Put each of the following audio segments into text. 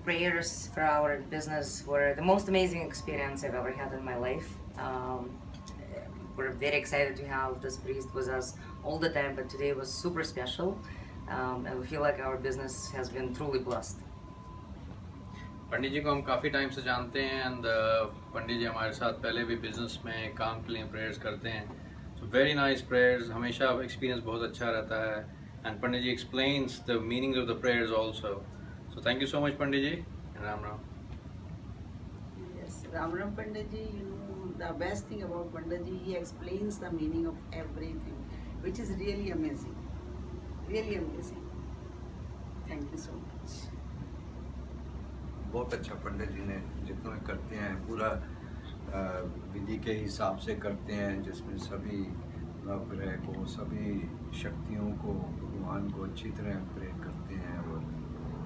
prayers for our business were the most amazing experience I've ever had in my life. We're very excited to have this priest with us all the time, but today was super special, and we feel like our business has been truly blessed. पंडित जी को हम काफ़ी time से जानते हैं and Pandit जी हमारे साथ पहले भी बिजनेस में काम के लिए प्रेयर्स करते हैं, सो वेरी नाइस प्रेयर्स, हमेशा एक्सपीरियंस बहुत अच्छा रहता है and Pandit ji explains the meaning of the prayers also. So thank you so much Pandit ji. Ram Ram. Yes, Ram Ram Pandit ji, you know, the best thing about Pandit ji, he explains the meaning of everything, which is really amazing. Really amazing. Thank you so much. बहुत अच्छा पंडित जी ने जितना करते हैं पूरा विधि के हिसाब से करते हैं, जिसमें सभी नवग्रह को, सभी शक्तियों को, भगवान को अच्छी तरह प्रेयर करते हैं और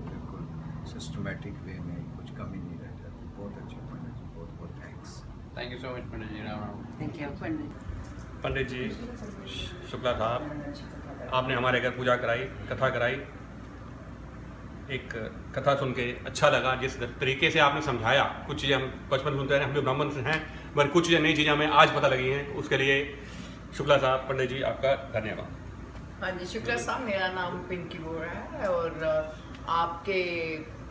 बिल्कुल सिस्टमेटिक वे में कुछ कमी नहीं रह जाती. बहुत अच्छा पंडित जी, बहुत बहुत thanks. Thank you so much Pandit ji. Ram Ram. Thank you. Pandit ji Shukla sahab, आपने हमारे घर पूजा कराई, कथा कराई. एक कथा सुन के अच्छा लगा, जिस तरीके से आपने समझाया. कुछ चीज़ें हम बचपन सुनते हैं, हम भी ब्राह्मण से हैं, मगर कुछ चीज़ें नई चीज़ें हमें आज पता लगी हैं. उसके लिए शुक्ला साहब, पंडित जी आपका धन्यवाद. हाँ जी, शुक्ला साहब, मेरा नाम पिंकी बोरा है और आपके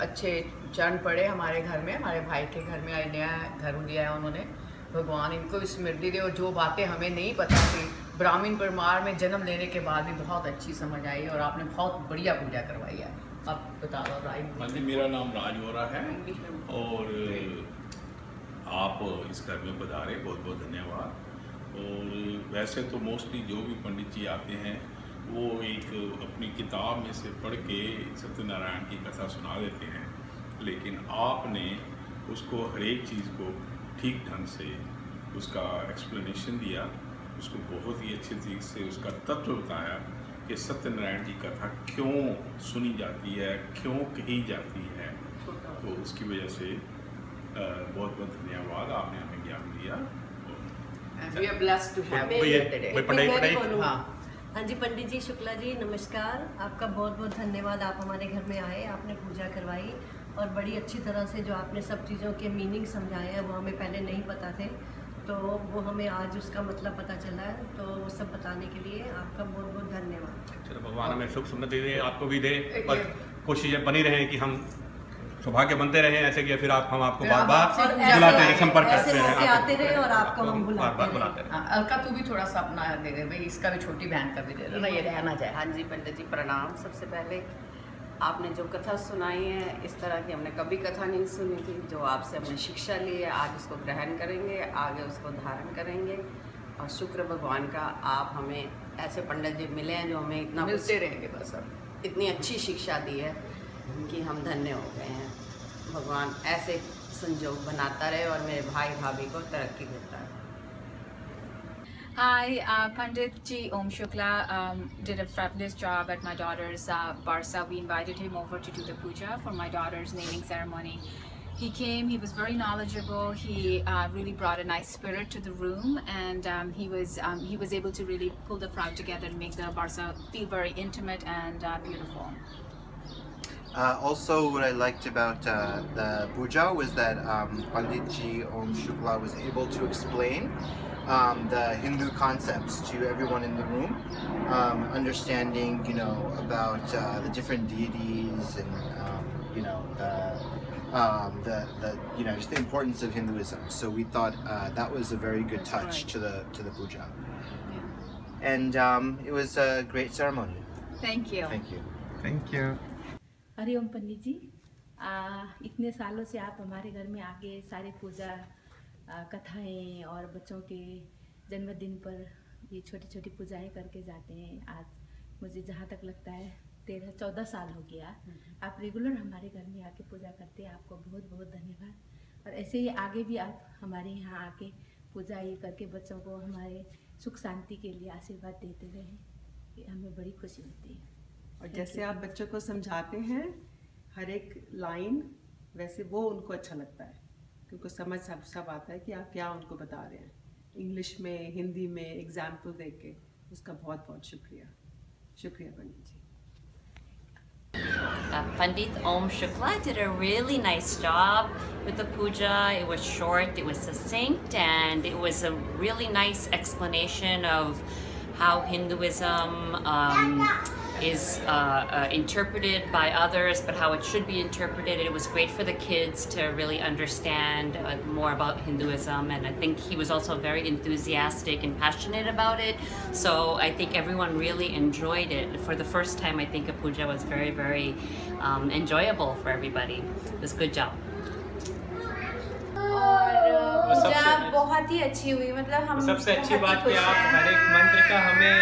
अच्छे चरण पड़े हमारे घर में, हमारे भाई के घर में नया घर लिया है उन्होंने. भगवान इनको स्मृति दे, और जो बातें हमें नहीं पता थी ब्राह्मण परिवार में जन्म लेने के बाद भी बहुत अच्छी समझ आई और आपने बहुत बढ़िया पूजा करवाई है. आप बता दो. हाँ जी, मेरा नाम राज बोरा है और आप इस घर में पधारे, बहुत बहुत धन्यवाद. और वैसे तो मोस्टली जो भी पंडित जी आते हैं वो एक अपनी किताब में से पढ़ के सत्यनारायण की कथा सुना देते हैं, लेकिन आपने उसको हर एक चीज़ को ठीक ढंग से उसका एक्सप्लेनेशन दिया, उसको बहुत ही अच्छे तरीके से उसका तत्व बताया कि सत्यनारायण की कथा क्यों सुनी जाती है, क्यों कही जाती है. तो उसकी वजह से बहुत बहुत धन्यवाद, आपने हमें ज्ञान दिया. We are blessed to have you here today. हाँ जी, पंडित जी शुक्ला जी नमस्कार. आपका बहुत बहुत धन्यवाद. आप हमारे घर में आए, आपने पूजा करवाई और बड़ी अच्छी तरह से जो आपने सब चीज़ों के मीनिंग समझाए हैं वो हमें पहले नहीं पता थे, तो वो हमें आज उसका मतलब पता चला है. तो वो सब बताने के लिए आपका बहुत बहुत धन्यवाद. चलो, भगवान हमें सुख समृद्धि दे, आपको भी दे, और कुछ चीज़ें बनी रहें कि हम सौभाग्य बनते रहें ऐसे कि फिर हम आपको बार बार बुलाते रहे, संपर्क करते रहे, आते रहे और आपको हम बुलाते रहे. अलका, तू भी थोड़ा सा अपना दे दे भाई, इसका भी छोटी बहन का भी दे दे ना, ये रहना जाए. हाँ जी पंडित जी प्रणाम. सबसे पहले आपने जो कथा सुनाई है, इस तरह की हमने कभी कथा नहीं सुनी थी. जो आपसे हमने शिक्षा ली है, आज उसको ग्रहण करेंगे, आगे उसको धारण करेंगे. और शुक्र भगवान का आप हमें ऐसे पंडित जी मिले हैं जो हमें इतना मिलते रहेंगे बस. अब इतनी अच्छी शिक्षा दी है कि हम धन्य हो गए हैं. भगवान ऐसे संजोग बनाता रहे और मेरे भाई भाभी को तरक्की देता है. Hi, Pandit Ji Om Shukla did a fabulous job at my daughter's Barsa. We invited him over to do the puja for my daughter's naming ceremony. He came, he was very knowledgeable, he really brought a nice spirit to the room, and he was able to really pull the crowd together and make the Barsa feel very intimate and beautiful. Also, what I liked about the puja was that Pandit Ji Om Shukla was able to explain the Hindu concepts to everyone in the room, understanding, you know, about the different deities and, you know, you know, just the importance of Hinduism. So we thought that was a very good touch to the puja, and it was a great ceremony. Thank you. Thank you. Thank you. Hariom पंडित जी, इतने सालों से आप हमारे घर में आके सारी पूजा कथाएं और बच्चों के जन्मदिन पर ये छोटी छोटी पूजाएं करके जाते हैं. आज मुझे जहाँ तक लगता है 13-14 साल हो गया आप रेगुलर हमारे घर में आके पूजा करते हैं. आपको बहुत बहुत धन्यवाद. और ऐसे ही आगे भी आप हमारे यहाँ आके पूजा ये करके बच्चों को हमारे सुख शांति के लिए आशीर्वाद देते रहें, ये हमें बड़ी खुशी होती है. और जैसे आप बच्चों को समझाते हैं हर एक लाइन, वैसे वो उनको अच्छा लगता है क्योंकि समझ सब आता है कि आप क्या उनको बता रहे हैं. इंग्लिश में, हिंदी में एग्जाम्पल देख के उसका बहुत बहुत शुक्रिया. शुक्रिया पंडित जी. Pandit Om Shukla did a really nice job with the puja. It was short, it was succinct, and it was a really nice explanation of how Hinduism is interpreted by others, but how it should be interpreted. It was great for the kids to really understand more about Hinduism, and I think he was also very enthusiastic and passionate about it. So I think everyone really enjoyed it. For the first time, I think a puja was very, very enjoyable for everybody. It was a good job. और पूजा बहुत ही अच्छी हुई, मतलब हम सबसे अच्छी बात कि आप हर एक मंत्र का हमें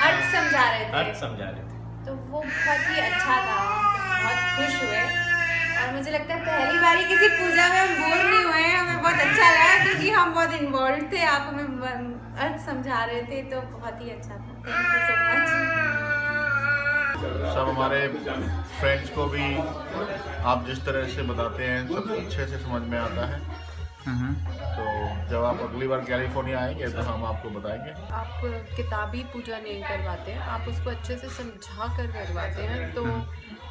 अर्थ समझा रहे थे, तो वो बहुत ही अच्छा था, बहुत खुश हुए। और मुझे लगता है पहली बारी किसी पूजा में हम बोर नहीं हुए, हमें बहुत अच्छा लगा क्योंकि हम बहुत इन्वॉल्व थे, आप हमें अर्थ समझा रहे थे, तो बहुत ही अच्छा था। Thank you so much. सब हमारे फ्रेंड्स को भी आप जिस तरह से बताते हैं सब अच्छे से समझ में आता है। तो जब आप अगली बार कैलिफोर्निया आएंगे तो हम आपको बताएंगे। आप किताबी पूजा नहीं करवाते हैं, आप उसको अच्छे से समझा कर करवाते हैं, तो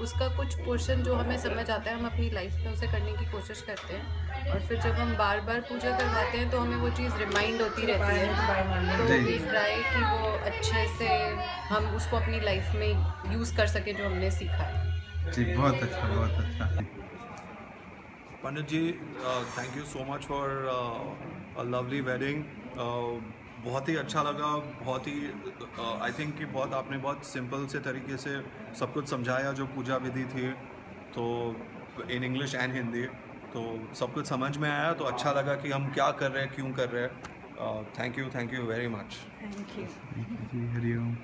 उसका कुछ पोर्शन जो हमें समझ आता है हम अपनी लाइफ में उसे करने की कोशिश करते हैं, और फिर जब हम बार बार पूजा करवाते हैं तो हमें वो चीज़ रिमाइंड होती रहती है। तो वी ट्राई कि वो अच्छे से हम उसको अपनी लाइफ में यूज़ कर सकें जो हमने सीखा है। जी बहुत अच्छा, बहुत अच्छा। Pandit ji, thank you so much for a lovely wedding. बहुत ही अच्छा लगा, बहुत ही आई थिंक कि बहुत आपने बहुत सिंपल से तरीके से सब कुछ समझाया जो पूजा विधि थी, तो इन इंग्लिश एंड हिंदी, तो सब कुछ समझ में आया, तो अच्छा लगा कि हम क्या कर रहे हैं, क्यों कर रहे हैं। Thank you very much. Thank you ji, हरिओम।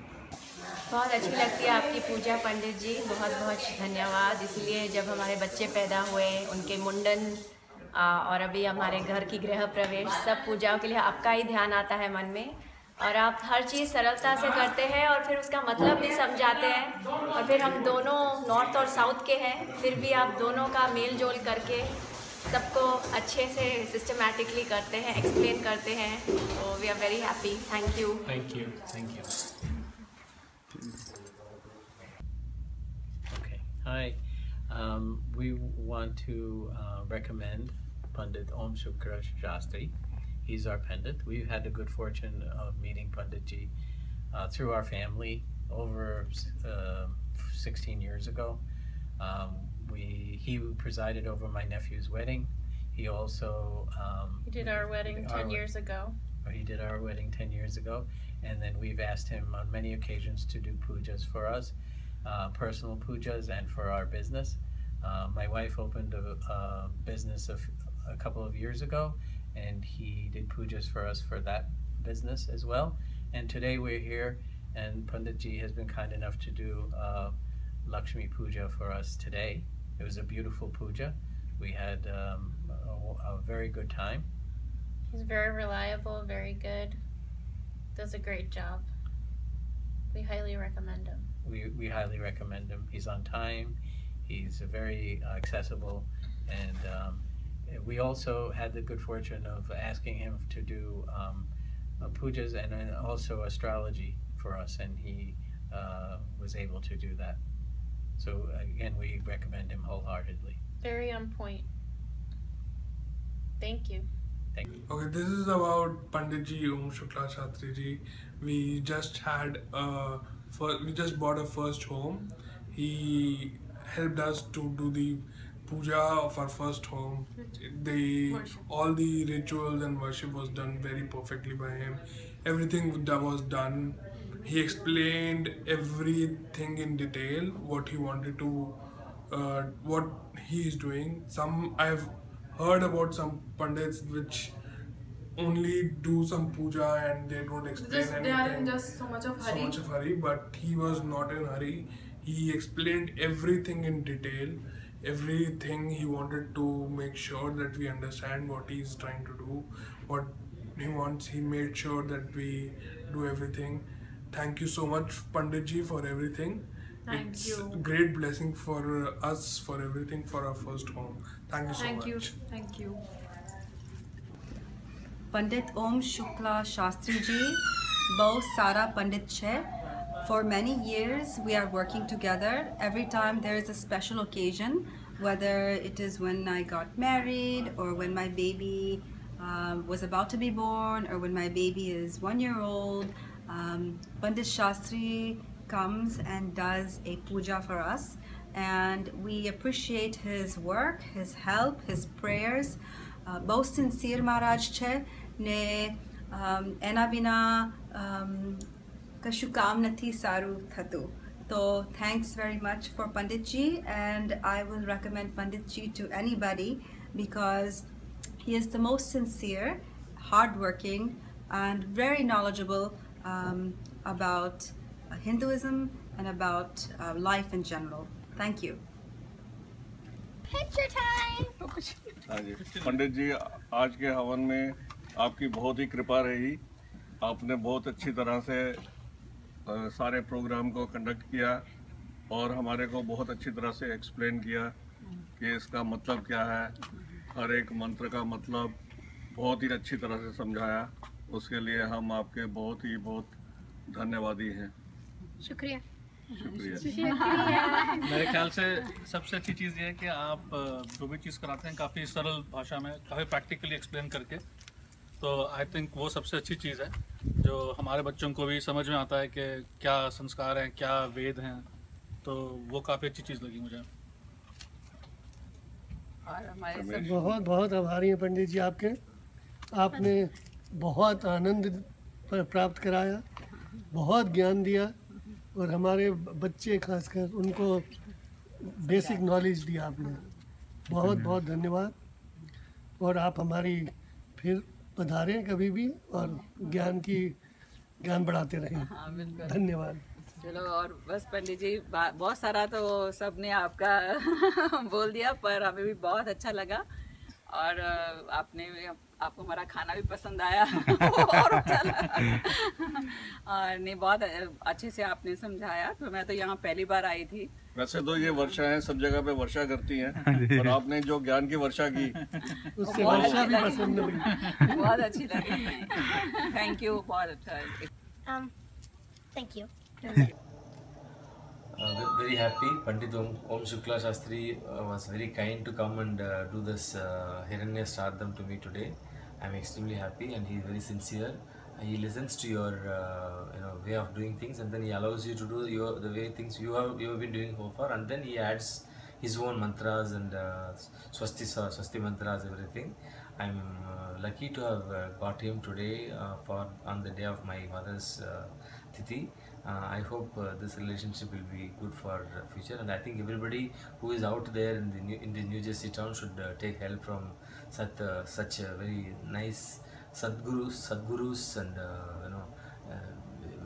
बहुत अच्छी लगती है आपकी पूजा पंडित जी, बहुत बहुत धन्यवाद। इसलिए जब हमारे बच्चे पैदा हुए, उनके मुंडन और अभी हमारे घर की गृह प्रवेश, सब पूजाओं के लिए आपका ही ध्यान आता है मन में, और आप हर चीज़ सरलता से करते हैं और फिर उसका मतलब भी समझाते हैं। और फिर हम दोनों नॉर्थ और साउथ के हैं, फिर भी आप दोनों का मेल जोल करके सबको अच्छे से सिस्टमैटिकली करते हैं, एक्सप्लेन करते हैं, तो we are very happy. Thank you. Thank you, thank you. Hi, we want to recommend Pandit Om Shukla Shastri. He's our Pandit. We've had the good fortune of meeting Pandit Ji through our family over 16 years ago. He presided over my nephew's wedding. He also he did our wedding 10 years ago. He did our wedding 10 years ago, and then we've asked him on many occasions to do pujas for us. Personal pujas and for our business. My wife opened a business a couple of years ago, and he did pujas for us for that business as well. And today we're here, and Pandit Ji has been kind enough to do Lakshmi Puja for us today. It was a beautiful puja. We had a very good time. He's very reliable, very good, does a great job. We highly recommend him. We highly recommend him. He's on time, he's very accessible, and we also had the good fortune of asking him to do pujas and also astrology for us, and he was able to do that. So again, we recommend him wholeheartedly. Very on point. Thank you. Thank you. Okay, this is about Pandit Ji Om Shukla Shastri Ji. We just bought a first home. He helped us to do the puja of our first home. All the rituals and worship was done very perfectly by him. Everything that was done, he explained everything in detail, what he wanted to, what he is doing. I've heard about some pandits which only do some puja and they don't explain anything. They are in just so much of hurry. But he was not in hurry. He explained everything in detail, everything. He wanted to make sure that we understand what he is trying to do, what he wants. He made sure that we do everything. Thank you so much, Pandit Ji, for everything. Thank you. It's a great blessing for us, for everything, for our first home. Thank you so much. Thank you. पंडित ओम शुक्ला शास्त्री जी बहुत सारा पंडित है, For many years, we are working together. Every time there is a special occasion, whether it is when I got married, or when my baby was about to be born, or when my baby is 1 year old, Pandit Shastri comes and does a puja for us. And we appreciate his work, his help, his prayers. બહુ sincere મહારાજ છે ને એના વિના કશું કામ નથી સારું થતું. So thanks very much for Panditji, and I will recommend Panditji to anybody because he is the most sincere, hardworking, and very knowledgeable about Hinduism and about life in general. Thank you. Picture time. हाँ जी, पंडित जी आज के हवन में आपकी बहुत ही कृपा रही. आपने बहुत अच्छी तरह से सारे प्रोग्राम को कंडक्ट किया और हमारे को बहुत अच्छी तरह से एक्सप्लेन किया कि इसका मतलब क्या है. हर एक मंत्र का मतलब बहुत ही अच्छी तरह से समझाया. उसके लिए हम आपके बहुत धन्यवादी हैं. शुक्रिया. मेरे ख्याल से सबसे अच्छी चीज़ ये है कि आप जो भी चीज़ कराते हैं काफ़ी सरल भाषा में, काफ़ी प्रैक्टिकली एक्सप्लेन करके. तो आई थिंक वो सबसे अच्छी चीज़ है जो हमारे बच्चों को भी समझ में आता है कि क्या संस्कार हैं, क्या वेद हैं. तो वो काफ़ी अच्छी चीज़ लगी मुझे. और हमारे बहुत आभारी हैं पंडित जी आपके. आपने बहुत आनंद प्राप्त कराया, बहुत ज्ञान दिया और हमारे बच्चे खासकर उनको बेसिक नॉलेज दिया आपने. बहुत धन्यवाद. और आप हमारी फिर पधारें कभी भी और ज्ञान बढ़ाते रहें. हाँ, बिल्कुल. धन्यवाद. चलो, और बस पंडित जी बहुत सारा तो सबने आपका बोल दिया, पर हमें भी बहुत अच्छा लगा और आपको हमारा खाना भी पसंद आया और अच्छा लगा. और नहीं, बहुत अच्छे से आपने समझाया. तो मैं तो यहाँ पहली बार आई थी. वैसे तो ये वर्षा है, सब जगह पे वर्षा करती हैं, और आपने जो ज्ञान की वर्षा की उससे वर्षा भी पसंद लगी. बहुत अच्छी लगी. Thank you. बहुत अच्छा. Thank you. Very happy. Pandit Om Shukla Shastri was very kind to come and do this Hiranya Shraddham to me today. I'm extremely happy, and he's very sincere. He listens to your way of doing things, and then he allows you to do the way things you have been doing so far, and then he adds his own mantras and swasti mantras, everything. I'm lucky to have got him today on the day of my mother's Tithi. I hope this relationship will be good for future, and I think everybody who is out there in the New Jersey town should take help from such a very nice Sadgurus and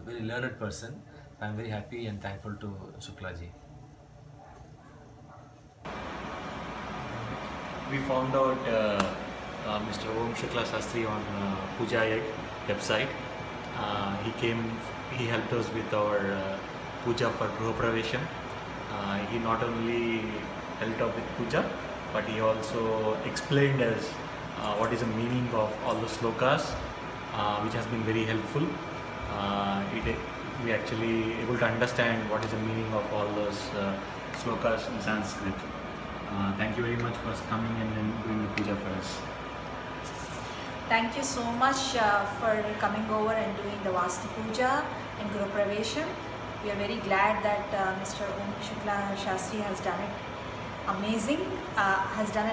very learned person. I am very happy and thankful to Shukla ji. We found out Mr. Om Shukla Shastri on Puja website. He helped us with our puja for Gruha Pravesham. He not only helped out with puja, but he also explained us what is the meaning of all the slokas, which has been very helpful. We actually able to understand what is the meaning of all those slokas in Sanskrit. Thank you very much for coming and doing the puja for us. Thank you so much for coming over and doing the Vastu Puja and Guru Pravesham. We are very glad that Mr. Om Shukla Shastri has done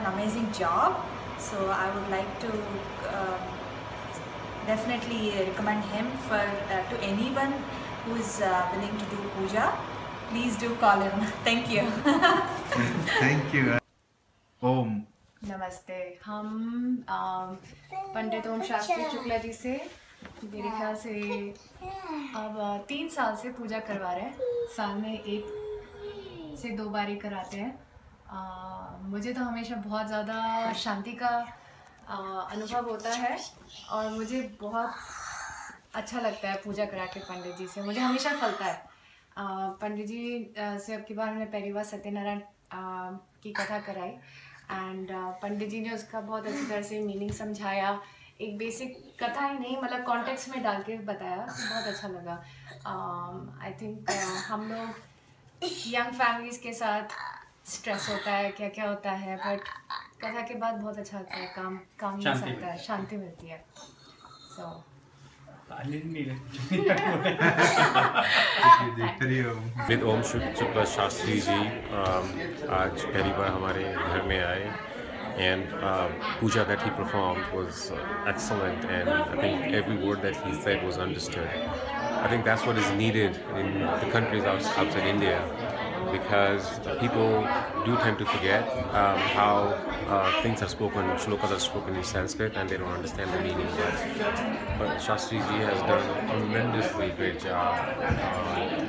an amazing job. So I would like to definitely recommend him to anyone who is willing to do puja. Please do call him. Thank you. Thank you. Om. नमस्ते. हम पंडित ओम शास्त्री शुक्ला जी से मेरे ख्याल से अब 3 साल से पूजा करवा रहे हैं. साल में 1 से 2 बार ही कराते हैं. मुझे तो हमेशा बहुत ज़्यादा शांति का अनुभव होता है और मुझे बहुत अच्छा लगता है पूजा करा के पंडित जी से. मुझे हमेशा फलता है. पंडित जी से अब की बार हमने पहली बार सत्यनारायण की कथा कराई एंड पंडित जी ने उसका बहुत अच्छी तरह से मीनिंग समझाया एक बेसिक कथा ही नहीं मतलब कॉन्टेक्स्ट में डाल के बताया, बहुत अच्छा लगा। आई थिंक हम लोग यंग फैमिलीज़ के साथ स्ट्रेस होता है, क्या क्या होता है, बट कथा के बाद बहुत अच्छा लगता है, काम मिल सकता है, शांति मिलती है। सो विद ओम शुक्ला शास्त्री जी आज पहली बार हमारे घर में आए and puja that he performed was excellent, and I think every word that he said was understood. I think that's what is needed in the countries outside India, because people do tend to forget how things are spoken, shlokas are spoken in Sanskrit, and they don't understand the meaning. But Shastri ji has done a tremendously great job.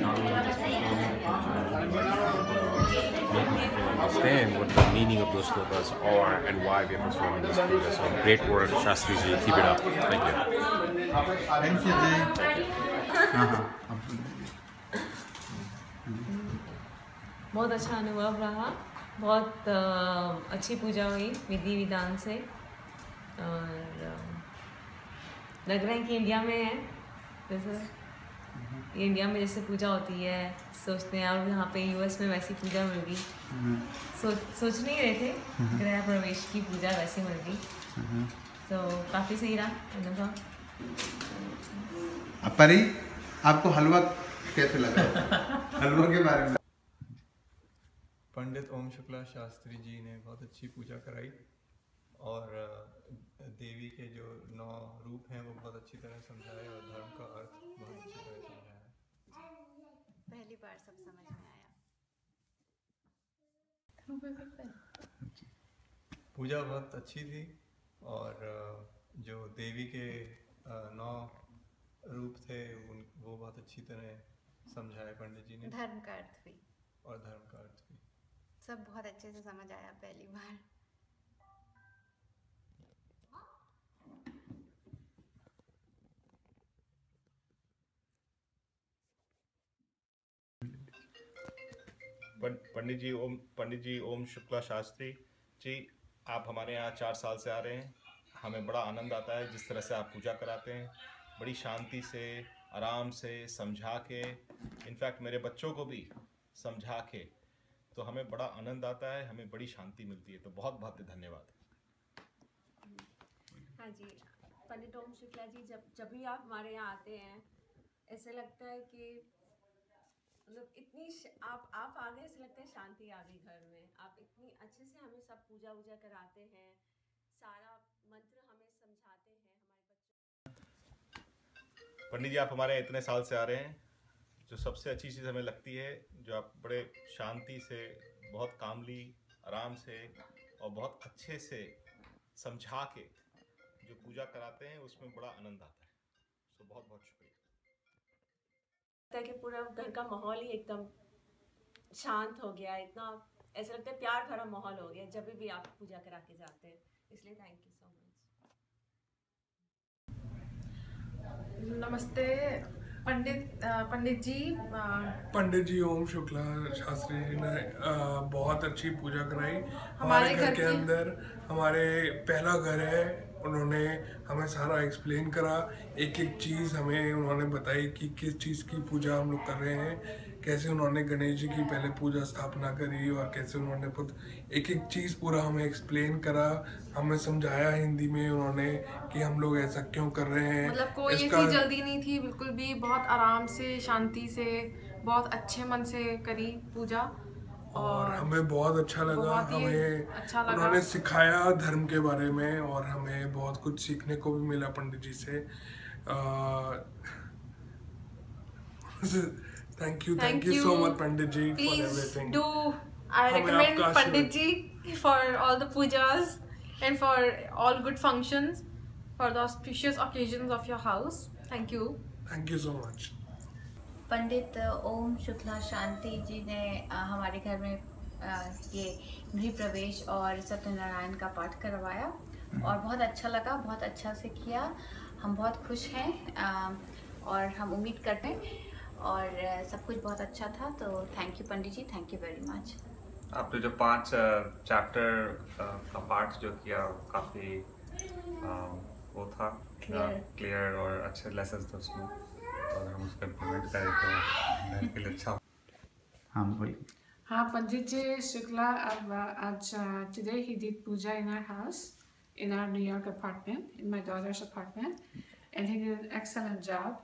Not only just making people understand what the meaning of those shlokas are and why we are performing this puja. So great work, Shastri ji. Keep it up. Thank you. Thank you, Jay. बहुत अच्छा अनुभव रहा, बहुत अच्छी पूजा हुई विधि विधान से, और लग रहा है कि इंडिया में है जैसे इंडिया में जैसे पूजा होती है सोचते हैं, और यहाँ पे यूएस में वैसी पूजा मिल गई। सोच नहीं रहे थे गृह प्रवेश की पूजा वैसे मिल गई, तो काफ़ी सही रहा अनुभव। परी, आपको हलवा कैसे लगा? हलवा के बारे में। पंडित ओम शुक्ला शास्त्री जी ने बहुत अच्छी पूजा कराई, और देवी के जो 9 रूप हैं वो बहुत अच्छी तरह समझाए, और धर्म का अर्थ बहुत अच्छी तरह समझाया। पहली बार सब समझ में आया। पूजा बहुत अच्छी थी, और जो देवी के 9 रूप थे वो बहुत अच्छी तरह समझाए पंडित जी ने। धर्म का अर्थ भी, और धर्म का अर्थ भी सब बहुत अच्छे से समझ आया पहली बार। पंडित जी ओम शुक्ला शास्त्री जी, आप हमारे यहाँ 4 साल से आ रहे हैं। हमें बड़ा आनंद आता है जिस तरह से आप पूजा कराते हैं, बड़ी शांति से, आराम से समझा के, इनफैक्ट मेरे बच्चों को भी समझा के, तो हमें बड़ा आनंद आता है, हमें बड़ी शांति मिलती है। तो बहुत बहुत धन्यवाद। हाँ जी, पंडित ओम शुक्ला जी, जब भी आप हमारे यहाँ आते हैं ऐसे लगता है कि मतलब इतनी आप आ गए, ऐसे लगता है शांति आ गई घर में। आप इतनी अच्छे से हमें सब पूजा वूजा कराते हैं, सारा मंत्र हमें समझाते हैं हमारे बच्चों। पंडित जी, आप हमारे इतने साल से आ रहे हैं, जो सबसे अच्छी चीज़ हमें लगती है, जो आप बड़े शांति से, बहुत कामली, आराम से और बहुत अच्छे से समझा के जो पूजा कराते हैं, उसमें बड़ा आनंद आता है। तो बहुत बहुत शुक्रिया। लगता है कि पूरा घर का माहौल ही एकदम शांत हो गया, इतना ऐसा लगता है प्यार भरा माहौल हो गया जब भी आप पूजा करा के जाते हैं, इसलिए थैंक यू सो मच। नमस्ते पंडित जी ओम शुक्ला शास्त्री जी ने बहुत अच्छी पूजा कराई हमारे घर के अंदर। हमारे पहला घर है, उन्होंने हमें सारा एक्सप्लेन करा, एक एक चीज़ हमें उन्होंने बताई कि किस चीज़ की पूजा हम लोग कर रहे हैं, कैसे उन्होंने गणेश जी की पहले पूजा स्थापना करी, और कैसे उन्होंने एक एक चीज़ पूरा हमें एक्सप्लेन करा, हमें समझाया हिंदी में उन्होंने कि हम लोग ऐसा क्यों कर रहे हैं। मतलब कोई ऐसी जल्दी नहीं थी, बिल्कुल भी बहुत आराम से, शांति से, बहुत अच्छे मन से करी पूजा, और हमें बहुत अच्छा लगा। हमें अच्छा लगा। उन्होंने सिखाया धर्म के बारे में, और हमें बहुत कुछ सीखने को भी मिला पंडित जी से। Thank you so much Pandit ji for everything. I recommend Pandit ji for all the pujas and for all good functions, for the auspicious occasions of your house. Thank you. Thank you so much. पंडित ओम शुक्ला शांति जी ने हमारे घर में ये गृह प्रवेश और सत्यनारायण का पाठ करवाया, और बहुत अच्छा लगा, बहुत अच्छा से किया। हम बहुत खुश हैं, और हम उम्मीद करते हैं, और सब कुछ बहुत अच्छा था। तो thank you Pandit ji, thank you very much. आपने जो 5 चैप्टर का पाठ जो किया काफ़ी वो था क्लियर और अच्छे लेसन्स थे उसमें, तो अगर हम उसको इम्प्लीमेंट करें तो मेरे के लिए अच्छा। हाँ बोलिए। हाँ, Pandit Ji Shukla, today he did puja in our house, in our New York apartment, in my daughter's apartment, and he did an excellent job.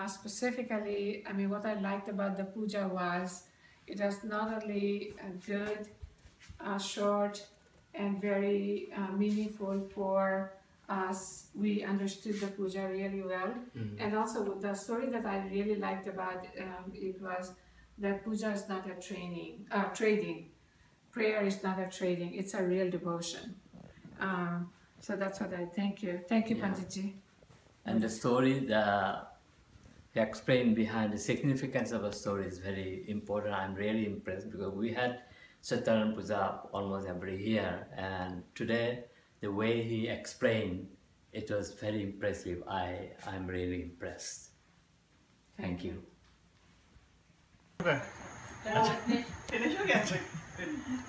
Specifically, I mean, what I liked about the puja was it was not only good, short, and very meaningful for us. We understood the puja really well, and also the story that I really liked about it was that puja is not a trading. Prayer is not a trading. It's a real devotion. So that's what I thank you. Thank you, Pandit Ji. And the story, he explained behind the significance of a story is very important. I'm really impressed because we had Satyanan Puja almost every year, and today the way he explained it was very impressive. I'm really impressed. Thank you.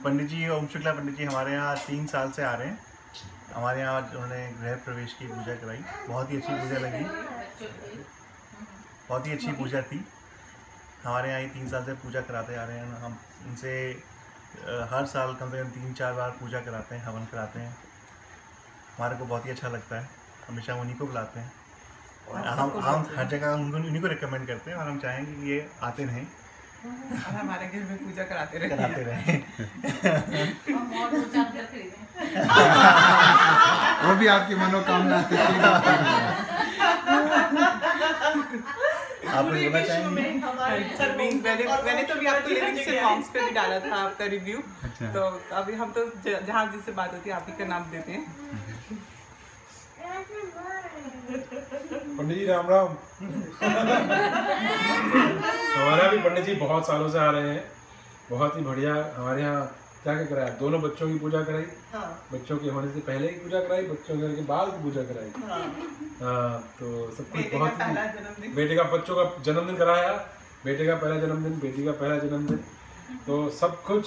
Pandit जी ओम शुक्ला पंडित जी हमारे यहाँ 3 साल से आ रहे हैं। हमारे यहाँ उन्होंने गृह प्रवेश की पूजा कराई, बहुत ही अच्छी पूजा लगी, बहुत ही अच्छी पूजा थी। हमारे यहाँ 3 साल से पूजा कराते आ रहे हैं। हम उनसे हर साल कम से कम 3-4 बार पूजा कराते हैं, हवन कराते हैं। हमारे को बहुत ही अच्छा लगता है, हमेशा उन्हीं को बुलाते हैं और हम हर जगह उन्हीं को रिकमेंड करते हैं और हम चाहेंगे कि ये आते रहें और हमारे घर में पूजा कराते रहें। वो भी आपकी मनोकामना आप बोलना चाहेंगे? मैंने तो अभी आपको लिरिक्स से सॉन्ग्स पे भी डाला था आपका रिव्यू, तो अभी हम तो जहाँ जिससे बात होती है आप ही का नाम देते हैं। पंडित जी राम राम। हमारा भी पंडित जी बहुत सालों से आ रहे हैं, बहुत ही बढ़िया। हमारे यहाँ क्या क्या कराया, दोनों बच्चों की पूजा कराई, बच्चों के होने से पहले की पूजा कराई, बच्चों के होने के बाद की पूजा कराई। तो सब कुछ बहुत ही, बेटे का बच्चों का जन्मदिन कराया, बेटे का पहला जन्मदिन, बेटी का पहला जन्मदिन, तो सब कुछ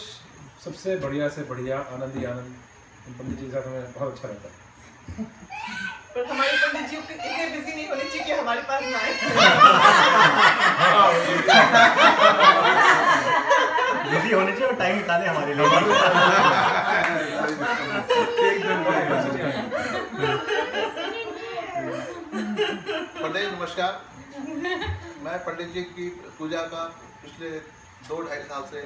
सबसे बढ़िया से बढ़िया, आनंद ही आनंद। पंडित जी के साथ हमें बहुत अच्छा लगता है। पर हमारे पंडित जी इतने बिजी नहीं होने चाहिए कि हमारे पास ना आए। बिजी होने चाहिए और टाइम निकाले हमारे लिए। पंडित नमस्कार, मैं पंडित जी की पूजा का पिछले 2-2.5 साल से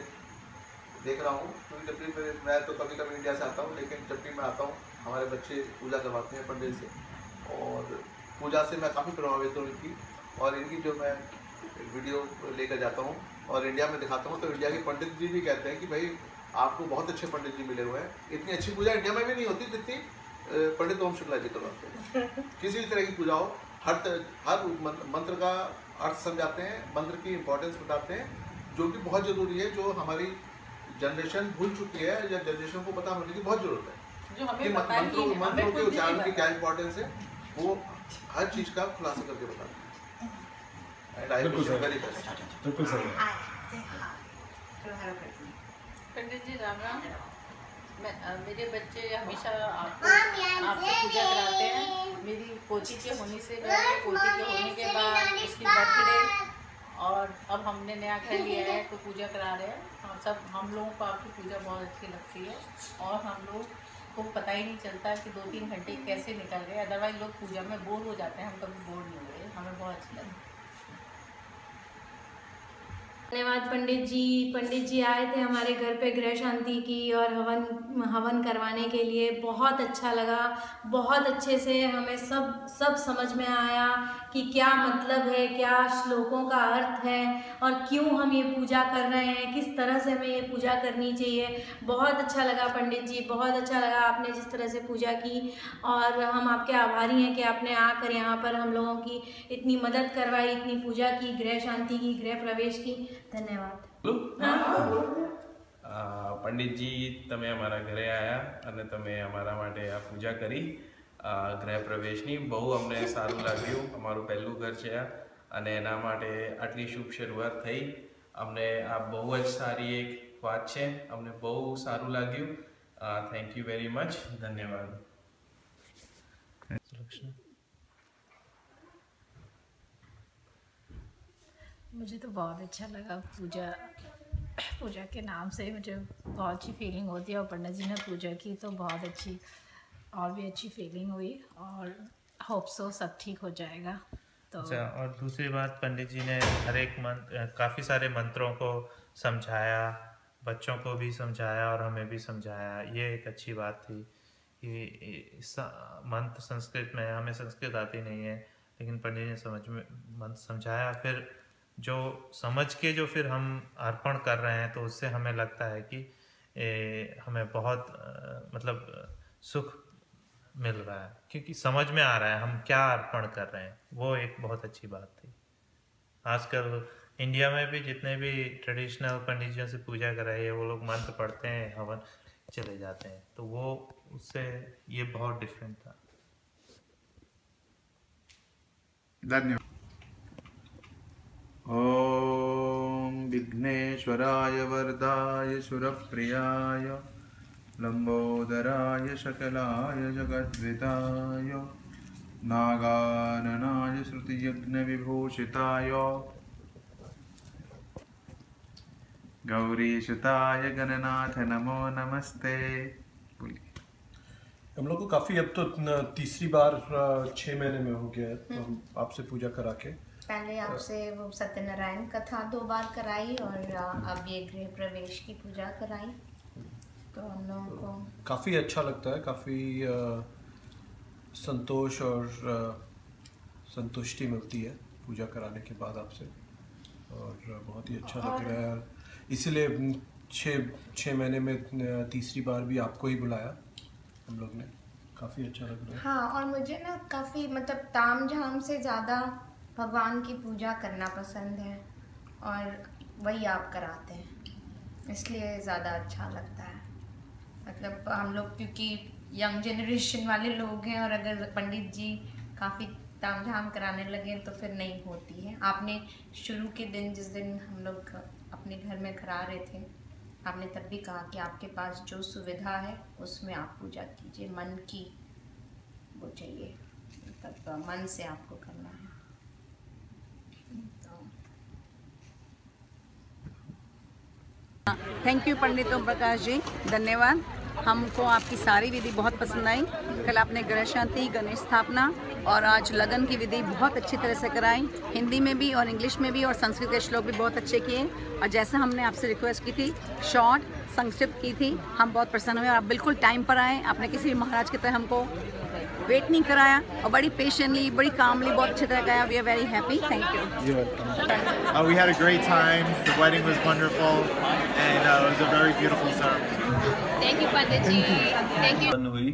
देख रहा हूँ, क्योंकि जब भी मैं तो कभी कभी इंडिया से आता हूँ, लेकिन जब भी मैं आता हूँ हमारे बच्चे पूजा करवाते हैं पंडित से, और पूजा से मैं काफ़ी प्रभावित हूँ इनकी। और इनकी जो मैं वीडियो लेकर जाता हूँ और इंडिया में दिखाता हूँ, तो इंडिया के पंडित जी भी कहते हैं कि भाई आपको बहुत अच्छे पंडित जी मिले हुए हैं। इतनी अच्छी पूजा इंडिया में भी नहीं होती जितनी पंडित ओम शुक्ला जी करवाते हैं। किसी भी तरह की पूजा हो, हर मंत्र का अर्थ समझाते हैं, मंत्र की इम्पोर्टेंस बताते हैं, जो कि बहुत ज़रूरी है, जो हमारी जनरेशन भूल चुकी है या जनरेशन को पता होने की बहुत ज़रूरत है कि मंत्रों के उच्चारण की क्या इम्पोर्टेंस है, वो हर चीज़ का खुलासा करके बताते हैं। बिल्कुल सही। पंडित जी राम राम। मेरे बच्चे हमेशा आपसे पूजा कराते हैं। मेरी पोती के होने से पोती के होने के बाद उसकी बर्थडे, और अब हमने नया घर लिया है तो पूजा करा रहे हैं। हम लोगों को आपकी पूजा बहुत अच्छी लगती है, और हम लोग को पता ही नहीं चलता कि 2-3 घंटे कैसे निकल गए। अदरवाइज लोग पूजा में बोर हो जाते हैं, हम कभी बोर नहीं हुए, हमें बहुत अच्छा लगा। धन्यवाद पंडित जी आए थे हमारे घर पे गृह शांति की और हवन करवाने के लिए। बहुत अच्छा लगा, बहुत अच्छे से हमें सब समझ में आया कि क्या मतलब है, क्या श्लोकों का अर्थ है और क्यों हम ये पूजा कर रहे हैं, किस तरह से हमें ये पूजा करनी चाहिए। बहुत अच्छा लगा पंडित जी, बहुत अच्छा लगा आपने जिस तरह से पूजा की, और हम आपके आभारी हैं कि आपने आकर यहाँ पर हम लोगों की इतनी मदद करवाई, इतनी पूजा की, गृह शांति की, गृह प्रवेश की। धन्यवाद। पंडित जी તમે અમારા ઘરે આવ્યા અને તમે અમારા માટે આ પૂજા કરી ગૃહ પ્રવેશની, બહુ અમને સારું લાગ્યું। અમારું પહેલું ઘર છે અને એના માટે આટલી શુભ શરૂઆત થઈ, અમને આ બહુ જ સારી એક વાત છે, અમને બહુ સારું લાગ્યું। થેન્ક યુ વેરી મચ, ધન્યવાદ। मुझे तो बहुत अच्छा लगा। पूजा के नाम से मुझे बहुत अच्छी फीलिंग होती है और पंडित जी ने पूजा की तो बहुत अच्छी और भी अच्छी फीलिंग हुई और होप सो सब ठीक हो जाएगा। तो अच्छा, और दूसरी बात, पंडित जी ने हर एक काफ़ी सारे मंत्रों को समझाया, बच्चों को भी समझाया और हमें भी समझाया। ये एक अच्छी बात थी कि मंत्र संस्कृत में, हमें संस्कृत आती नहीं है, लेकिन पंडित ने मंत्र समझाया। फिर जो समझ के जो फिर हम अर्पण कर रहे हैं तो उससे हमें लगता है कि हमें बहुत मतलब सुख मिल रहा है, क्योंकि समझ में आ रहा है हम क्या अर्पण कर रहे हैं। वो एक बहुत अच्छी बात थी। आजकल इंडिया में भी जितने भी ट्रेडिशनल पंडितों से पूजा कराई है, वो लोग मंत्र पढ़ते हैं, हवन चले जाते हैं, तो वो उससे ये बहुत डिफरेंट था। धन्यवाद। ओम विघ्नेश्वराय वरदाय सुरप्रियाय लंबोदराय शकलाय जगद्विताय नागाननाय श्रुतियज्ञ विभूषिताय गौरीसुताय गणनाथ नमो नमस्ते। हम लोग को काफ़ी अब तो तीसरी बार 6 महीने में हो गया है तो हम आपसे पूजा करा के। पहले आपसे वो सत्यनारायण कथा 2 बार कराई और अब ये गृह प्रवेश की पूजा कराई, तो हम लोगों को काफ़ी अच्छा लगता है, काफ़ी संतोष और संतुष्टि मिलती है पूजा कराने के बाद आपसे, और बहुत ही अच्छा लग रहा है। इसीलिए 6 महीने में तीसरी बार भी आपको ही बुलाया हम लोग ने। काफ़ी अच्छा लग रहा है। हाँ, और मुझे ना काफ़ी मतलब ताम झाम से ज़्यादा भगवान की पूजा करना पसंद है और वही आप कराते हैं, इसलिए ज़्यादा अच्छा लगता है। मतलब हम लोग क्योंकि यंग जनरेशन वाले लोग हैं और अगर पंडित जी काफ़ी ताम झाम कराने लगे तो फिर नहीं होती है। आपने शुरू के दिन, जिस दिन हम लोग अपने घर में करा रहे थे, आपने तब भी कहा कि आपके पास जो सुविधा है उसमें आप पूजा कीजिए, मन की वो चाहिए, मतलब मन से आपको करना है। थैंक यू पंडित ओम प्रकाश जी, धन्यवाद। हमको आपकी सारी विधि बहुत पसंद आई। कल आपने गणेश शांति, गणेश स्थापना और आज लगन की विधि बहुत अच्छी तरह से कराई, हिंदी में भी और इंग्लिश में भी, और संस्कृत के श्लोक भी बहुत अच्छे किए। और जैसा हमने आपसे रिक्वेस्ट की थी, शॉर्ट संक्षिप्त की थी, हम बहुत प्रसन्न हुए। आप बिल्कुल टाइम पर आए, आपने किसी भी महाराज की तरह हमको वेट नहीं कराया और बड़ी पेशेंटली, बड़ी कामली, बहुत अच्छी तरह कराया। We are very happy, thank you. We had a great time. The wedding was wonderful, and it was a very beautiful ceremony. Thank you Pandit ji, thank you। हुई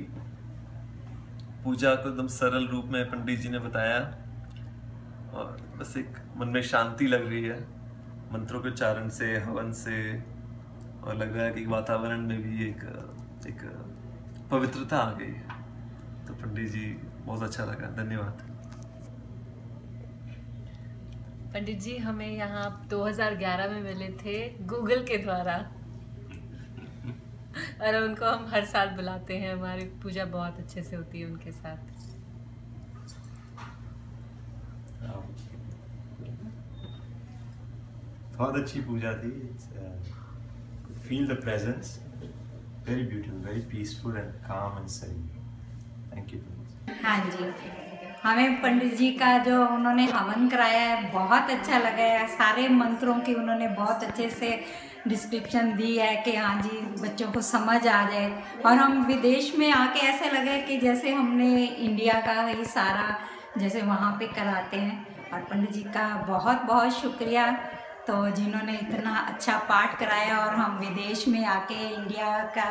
पूजा को एकदम सरल रूप में पंडित जी ने बताया और बस एक मन में शांति लग रही है मंत्रों के उच्चारण से, हवन से, और लग रहा है कि वातावरण में भी एक पवित्रता आ गई है। तो पंडित जी बहुत अच्छा लगा, धन्यवाद। पंडित जी हमें यहाँ 2011 में मिले थे गूगल के द्वारा और उनको हम हर साल बुलाते हैं, हमारी पूजा बहुत अच्छे से होती है उनके साथ। बहुत अच्छी पूजा थी। Feel the presence, very beautiful, very peaceful and calm and serene. Thank you. हाँ जी, हमें पंडित जी का जो उन्होंने हवन कराया है बहुत अच्छा लगा है। सारे मंत्रों की उन्होंने बहुत अच्छे से डिस्क्रिप्शन दी है कि हाँ जी बच्चों को समझ आ जाए, और हम विदेश में आके ऐसे लगे कि जैसे हमने इंडिया का ही सारा जैसे वहाँ पे कराते हैं। और पंडित जी का बहुत बहुत शुक्रिया, तो जिन्होंने इतना अच्छा पाठ कराया और हम विदेश में आके इंडिया का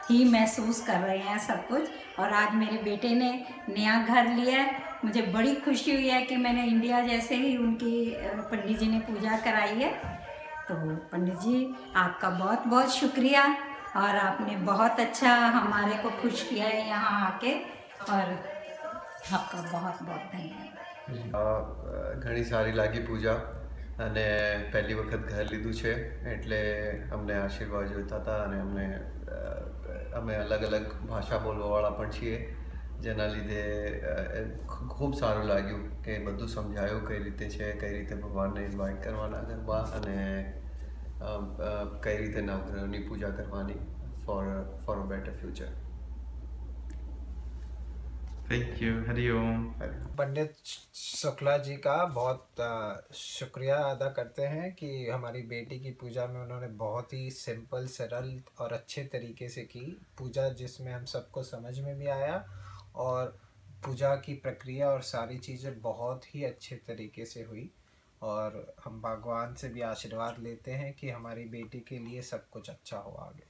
ही महसूस कर रहे हैं सब कुछ। और आज मेरे बेटे ने नया घर लिया है, मुझे बड़ी खुशी हुई है कि मैंने इंडिया जैसे ही उनकी पंडित जी ने पूजा कराई है। तो पंडित जी आपका बहुत बहुत शुक्रिया, और आपने बहुत अच्छा हमारे को खुश किया है यहाँ आके, और आपका बहुत बहुत धन्यवाद। घणी सारी लागी पूजा અને પહેલી વખત ઘર લીધું છે એટલે અમને આશીર્વાદ જોઈતા હતા, અને અમે અલગ અલગ ભાષા બોલવાવાળા પણ છીએ જેના લીધે ખૂબ સારું લાગ્યું કે બધું સમજાયું કઈ રીતે છે, કઈ રીતે ભગવાનને ઇન્વાઇટ કરવાના ગરબા અને કઈ રીતે નવગ્રહની પૂજા કરવાની for a better future. Thank you. हरिओम. पंडित शुक्ला जी का बहुत शुक्रिया अदा करते हैं कि हमारी बेटी की पूजा में उन्होंने बहुत ही सिंपल, सरल और अच्छे तरीके से की पूजा, जिसमें हम सबको समझ में भी आया और पूजा की प्रक्रिया और सारी चीज़ें बहुत ही अच्छे तरीके से हुई. और हम भगवान से भी आशीर्वाद लेते हैं कि हमारी बेटी के लिए सब कुछ अच्छा हो आगे.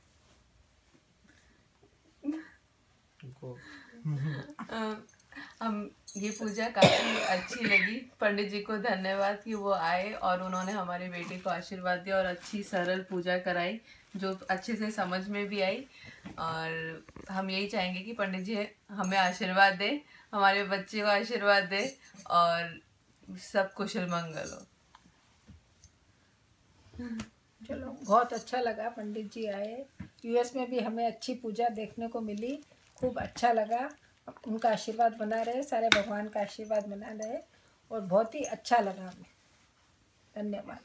हम ये पूजा काफ़ी अच्छी लगी. पंडित जी को धन्यवाद कि वो आए और उन्होंने हमारी बेटी को आशीर्वाद दिया और अच्छी सरल पूजा कराई जो अच्छे से समझ में भी आई. और हम यही चाहेंगे कि पंडित जी हमें आशीर्वाद दे, हमारे बच्चे को आशीर्वाद दे और सब कुशल मंगल हो. चलो, बहुत अच्छा लगा पंडित जी आए. यूएस में भी हमें अच्छी पूजा देखने को मिली, खूब अच्छा लगा. उनका आशीर्वाद बना रहे, सारे भगवान का आशीर्वाद बना रहे और बहुत ही अच्छा लगा हमें. धन्यवाद.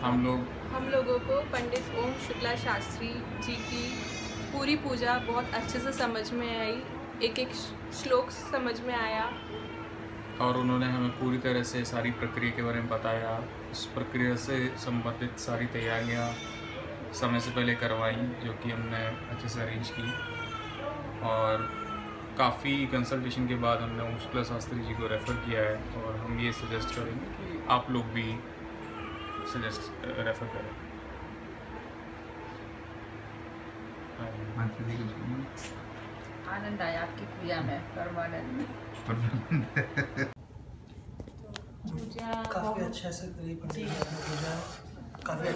हम लोगों को पंडित ओम शुक्ला शास्त्री जी की पूरी पूजा बहुत अच्छे से समझ में आई. एक एक श्लोक समझ में आया और उन्होंने हमें पूरी तरह से सारी प्रक्रिया के बारे में बताया. उस प्रक्रिया से संबंधित सारी तैयारियां समय से पहले करवाई जो कि हमने अच्छे से अरेंज की. और काफ़ी कंसल्टेशन के बाद हमने ओम शुक्ला शास्त्री जी को रेफ़र किया है और हम ये सजेस्ट करेंगे कि आप लोग भी रेफ़र करें. आनंद आया आपकी पूजा में, परमानंद में. काफ़ी अच्छे से करी पंडित जी ने पूजा. काफ़ी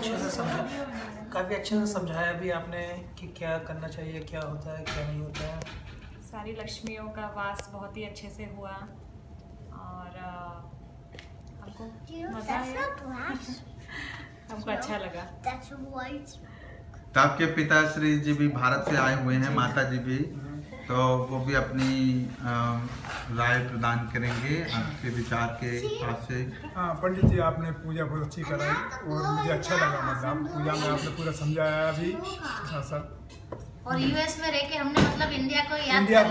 अच्छे से समझाया भी आपने कि क्या करना चाहिए, क्या होता है, क्या नहीं होता है. सारी लक्ष्मियों का वास बहुत ही अच्छे से हुआ और हमको मज़ा आया, हमको अच्छा लगा. तो आपके पिताश्री जी भी भारत से आए हुए हैं, माता जी भी, तो वो भी अपनी राय प्रदान करेंगे आपके विचार के हिसाब से. हाँ पंडित जी, आपने पूजा बहुत अच्छी कराई और मुझे अच्छा लगा. मतलब पूजा में आपने पूरा समझाया भी साथ साथ. और यूएस में रह के हमने मतलब इंडिया को याद किया.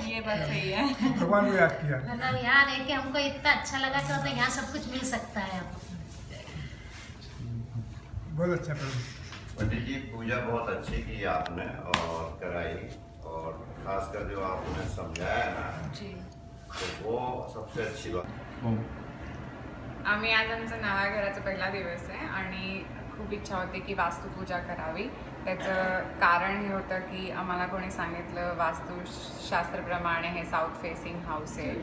ये बात सही है. भगवान को याद किया. मतलब यहाँ रह के हमको इतना अच्छा लगा कि मतलब यहाँ सब कुछ मिल सकता है. बहुत अच्छा पंडित जी, पूजा बहुत अच्छी की आपने और कराई, और खासकर जो आपने समझाया ना जी, तो वो सबसे अच्छी बात. आम्ही आज आमचा नव्या घराचा पहिला दिवस आहे आणि खूप इच्छा होती की वास्तुपूजा करावी. त्याचं कारण हे होतं की आम्हाला कोणी सांगितलं वास्तुशास्त्रप्रमाणे हे साऊथ फेसिंग हाऊस आहे.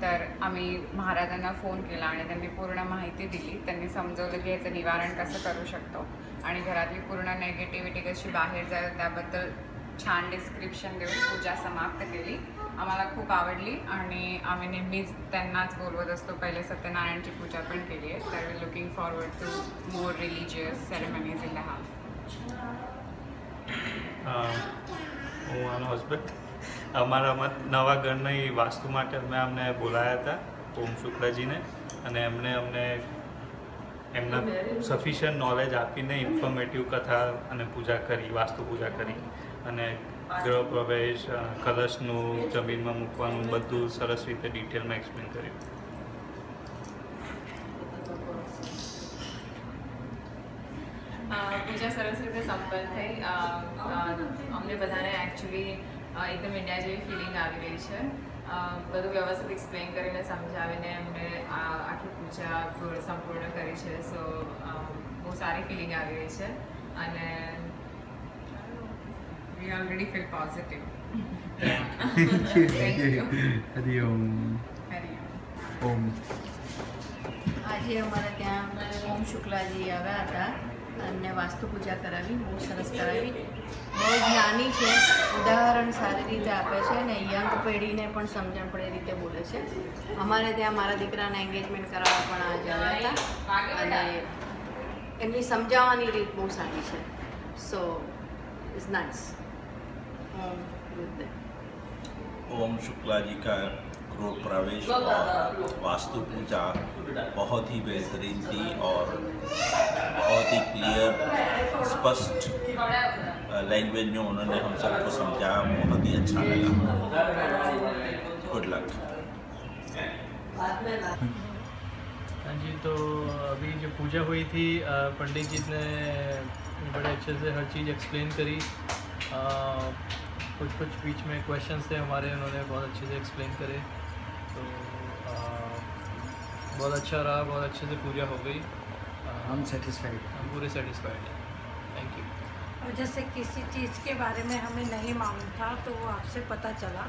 तर आम्ही महाराजांना फ़ोन केला आणि त्यांनी पूर्ण माहिती दिली. त्यांनी समजवलं की याचं निवारण कसं करू शकतो आणि घरातली पूर्ण नेगेटिव्हिटी कशी बाहेर जाईल त्याबद्दल छान डिस्क्रिप्शन देऊन पूजा समाप्त केली. आम्हाला खूप आवडली आणि आम्ही नेहमीच त्यांनाच बोलवत असतो. पहिले सत्यनारायणची पूजा पण केली आहे. तर we looking forward to more religious ceremonies in the house. હું આનો હસબન્ડ. અમારા નવા ઘરની વાસ્તુ માટે અમે અમને બોલાયા હતા ઓમ શુક્લાજીને, અને એમણે અમને એમના સફિશિયન્ટ નોલેજ આપીને ઇન્ફોર્મેટિવ કથા અને પૂજા કરી, વાસ્તુ પૂજા કરી, અને ગૃહ પ્રવેશ, કલશનું જમીનમાં મૂકવાનું બધું સરસ રીતે ડિટેલમાં એક્સપ્લેન કર્યું. પૂજા સરસ રીતે સંપન્ન થઈ. અમને બધાને એકચ્યુઅલી એકદમ ઇન્ડિયા જેવી ફિલિંગ આવી રહી છે. બધું વ્યવસ્થિત એક્સપ્લેન કરીને સમજાવીને એમને આખી પૂજા સંપૂર્ણ કરી છે. સો બહુ સારી ફિલિંગ આવી રહી છે અને વી ઓલરેડી ફીલ પોઝિટિવ. હરિઓમ. ઓમ. આજે અમારે ત્યાં ઓમ શુક્લાજી આવ્યા હતા અને વાસ્તુ પૂજા કરાવી, બહુ સરસ કરાવી. બહુ જ્ઞાની છે, ઉદાહરણ સારી રીતે આપે છે અને યંગ પેઢીને પણ સમજણ પડે રીતે બોલે છે. અમારે ત્યાં મારા દીકરાને એન્ગેજમેન્ટ કરાવવા પણ આજે આવ્યા હતા અને એમની સમજાવવાની રીત બહુ સારી છે. સો इज नाइस। ओम शुक्ला जी का गृह प्रवेश और वास्तु पूजा बहुत ही बेहतरीन थी और बहुत ही क्लियर स्पष्ट लैंग्वेज में उन्होंने हम सबको समझाया, बहुत ही अच्छा लगा। Good luck. हाँ जी, तो अभी जो पूजा हुई थी पंडित जी ने बड़े अच्छे से हर चीज़ एक्सप्लेन करी। कुछ बीच में क्वेश्चंस थे हमारे, उन्होंने बहुत अच्छे से एक्सप्लेन करे, तो बहुत अच्छा रहा, बहुत अच्छे से पूजा हो गई। हम सेटिस्फाइड, हम पूरे सेटिस्फाइड हैं। Thank you. और जैसे किसी चीज़ के बारे में हमें नहीं मालूम था तो वो आपसे पता चला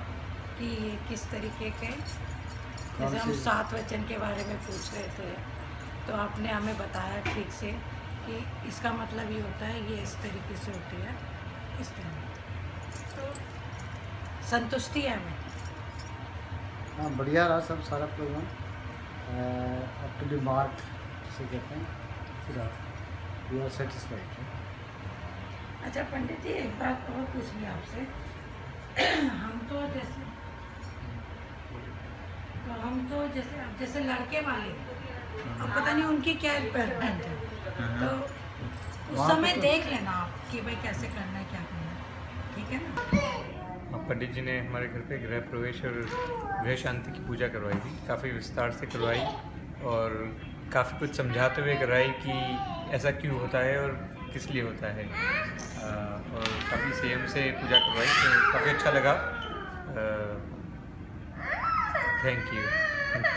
कि ये किस तरीके के, जैसे हम 7 वचन के बारे में पूछ रहे थे तो आपने हमें बताया ठीक से कि इसका मतलब ये होता है, ये इस तरीके से होती है, इस तरह। तो संतुष्टि है हमें। हाँ, बढ़िया रहा सब सारा programme, up to the mark से कहते हैं, पूरा वी आर सेटिस्फाइड। अच्छा पंडित जी, एक बात और पूछनी आपसे। हम तो जैसे लड़के वाले, अब पता नहीं उनकी क्या रिक्वायरमेंट है, तो उस समय देख लेना आप कि भाई कैसे करना है, क्या करना है, ठीक है ना। पंडित जी ने हमारे घर पे गृह प्रवेश और गृह शांति की पूजा करवाई थी, काफ़ी विस्तार से करवाई और काफ़ी कुछ समझाते हुए करवाई कि ऐसा क्यों होता है और किस लिए होता है, और काफ़ी संयम से पूजा करवाई, तो काफ़ी अच्छा लगा। Thank you so much.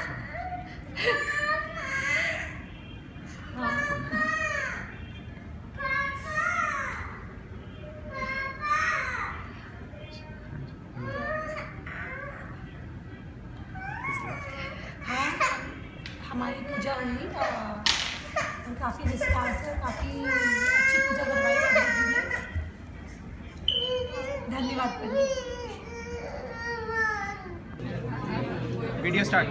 हमारी पूजा हुई और काफ़ी विस्तार से काफ़ी अच्छी पूजा करवाई पंडित जी ने। धन्यवाद पंडित। Video start.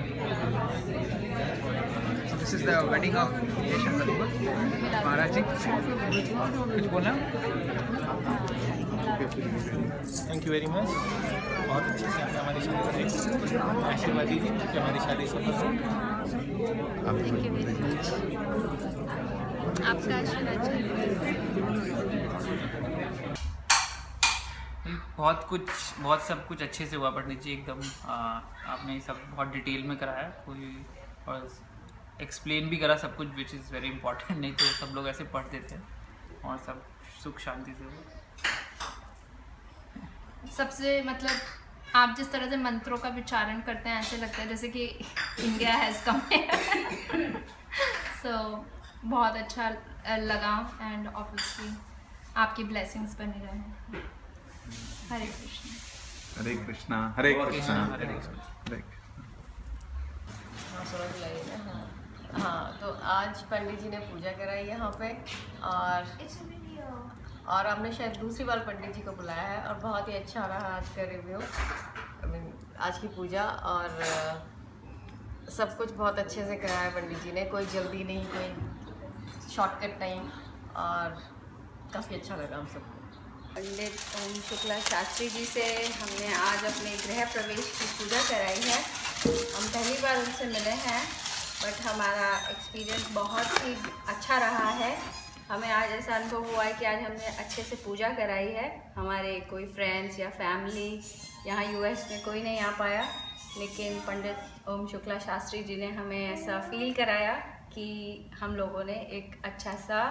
So this is the wedding of Yeshan Kalima. Maharaj ji, कुछ बोलना? Thank you very much. बहुत अच्छे से आपने हमारी शादी करी, आशीर्वाद दीजिए कि हमारी शादी सफल हो। थैंक यू वेरी मच, आपका आशीर्वाद चाहिए। बहुत सब कुछ अच्छे से हुआ पंडित जी, एकदम आपने सब बहुत डिटेल में कराया, कोई और एक्सप्लेन भी करा सब कुछ, विच इज़ वेरी इंपॉर्टेंट, नहीं तो सब लोग ऐसे पढ़ देते हैं, और सब सुख शांति से हुआ। सबसे मतलब आप जिस तरह से मंत्रों का विचारण करते हैं, ऐसे लगता है जैसे कि इंडिया हैज़ कम सो बहुत अच्छा लगा, एंड ऑब्वियसली आपकी ब्लेसिंग्स बने रहे। हरे कृष्णा। हरे कृष्णा। हरे कृष्णा। हरे कृष्णा। हाँ, तो आज पंडित जी ने पूजा कराई यहाँ पे, और हमने शायद दूसरी बार पंडित जी को बुलाया है, और बहुत ही अच्छा रहा आज का रिव्यू, आज की पूजा, और सब कुछ बहुत अच्छे से कराया पंडित जी ने, कोई जल्दी नहीं, कोई शॉर्टकट नहीं, और काफ़ी अच्छा लगा हम सबको। पंडित ओम शुक्ला शास्त्री जी से हमने आज अपने गृह प्रवेश की पूजा कराई है। हम पहली बार उनसे मिले हैं, बट हमारा एक्सपीरियंस बहुत ही अच्छा रहा है। हमें आज ऐसा अनुभव हुआ है कि आज हमने अच्छे से पूजा कराई है। हमारे कोई फ्रेंड्स या फैमिली यहाँ यूएस में कोई नहीं आ पाया, लेकिन पंडित ओम शुक्ला शास्त्री जी ने हमें ऐसा फील कराया कि हम लोगों ने एक अच्छा सा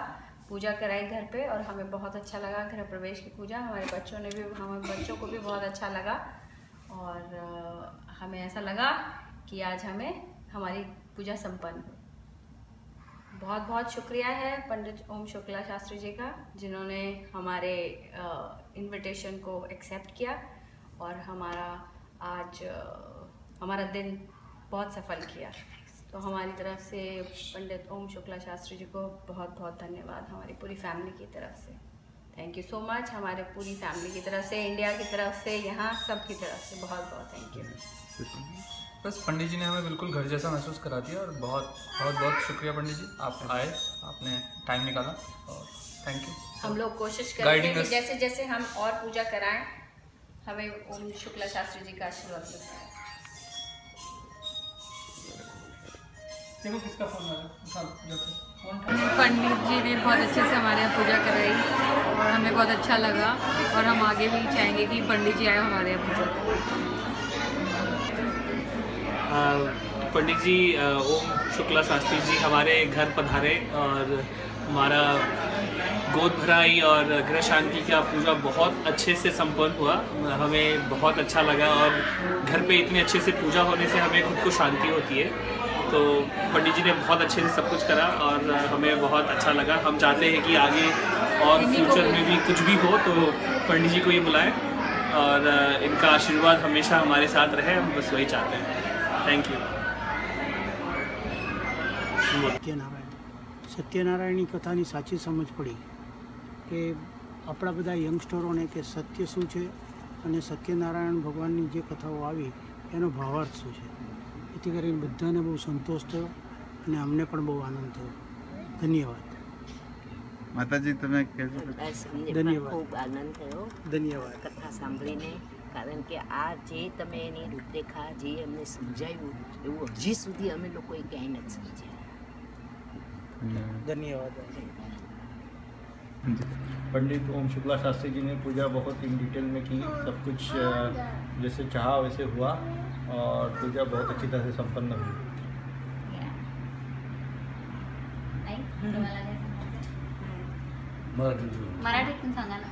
पूजा कराई घर पे, और हमें बहुत अच्छा लगा गृह प्रवेश की पूजा। हमारे बच्चों को भी बहुत अच्छा लगा, और हमें ऐसा लगा कि आज हमें हमारी पूजा संपन्न हुई। बहुत बहुत शुक्रिया है पंडित ओम शुक्ला शास्त्री जी का, जिन्होंने हमारे इनविटेशन को एक्सेप्ट किया और हमारा दिन बहुत सफल किया। तो हमारी तरफ से पंडित ओम शुक्ला शास्त्री जी को बहुत बहुत धन्यवाद, हमारी पूरी फैमिली की तरफ से। थैंक यू सो मच, हमारे पूरी फैमिली की तरफ से, इंडिया की तरफ से, यहाँ सब की तरफ से बहुत बहुत थैंक यू। बस पंडित जी ने हमें बिल्कुल घर जैसा महसूस करा दिया, और बहुत बहुत बहुत शुक्रिया पंडित जी, आप आए, आपने टाइम निकाला, और थैंक यू। हम लोग कोशिश करेंगे कि जैसे जैसे हम और पूजा कराएं हमें ओम शुक्ला शास्त्री जी का आशीर्वाद मिलता है। देखो किसका फोन आ रहा है। पंडित जी ने बहुत अच्छे से हमारे यहाँ पूजा कराई और हमें बहुत अच्छा लगा और हम आगे भी चाहेंगे कि पंडित जी आए हमारे यहाँ पूजा करें। पंडित जी ओम शुक्ला शास्त्री जी हमारे घर पधारे और हमारा गोद भराई और गृह शांति का पूजा बहुत अच्छे से संपन्न हुआ। हमें बहुत अच्छा लगा और घर पे इतने अच्छे से पूजा होने से हमें खुद को शांति होती है। तो पंडित जी ने बहुत अच्छे से सब कुछ करा और हमें बहुत अच्छा लगा। हम चाहते हैं कि आगे और फ्यूचर में भी कुछ भी हो तो पंडित जी को ही बुलाएं और इनका आशीर्वाद हमेशा हमारे साथ रहे, हम बस वही चाहते हैं। Thank you. સત્યનારાયણની કથાની સાચી સમજ પડી કે આપણા બધા યંગસ્ટરોને કે સત્ય શું છે અને સત્યનારાયણ ભગવાનની જે કથાઓ આવી એનો ભાવાર્થ શું છે, એથી કરીને બધાને બહુ સંતોષ થયો અને અમને પણ બહુ આનંદ થયો. ધન્યવાદ. માતાજી તમે ધન્યવાદ. ખૂબ આનંદ થયો ધન્યવાદ કથા સાંભળીને, કારણ કે આ જે તમે એની રૂપરેખા જે અમને સમજાવ્યું એવું હજી સુધી અમે લોકોએ ક્યાંય નથી સમજ્યા. धन्यवाद. पंडित ओम शुक्ला शास्त्री जी ने पूजा बहुत इन डिटेल में की, सब कुछ जैसे चाहा वैसे हुआ और पूजा बहुत अच्छी तरह से संपन्न हुई. मराठीतून सांगा ना.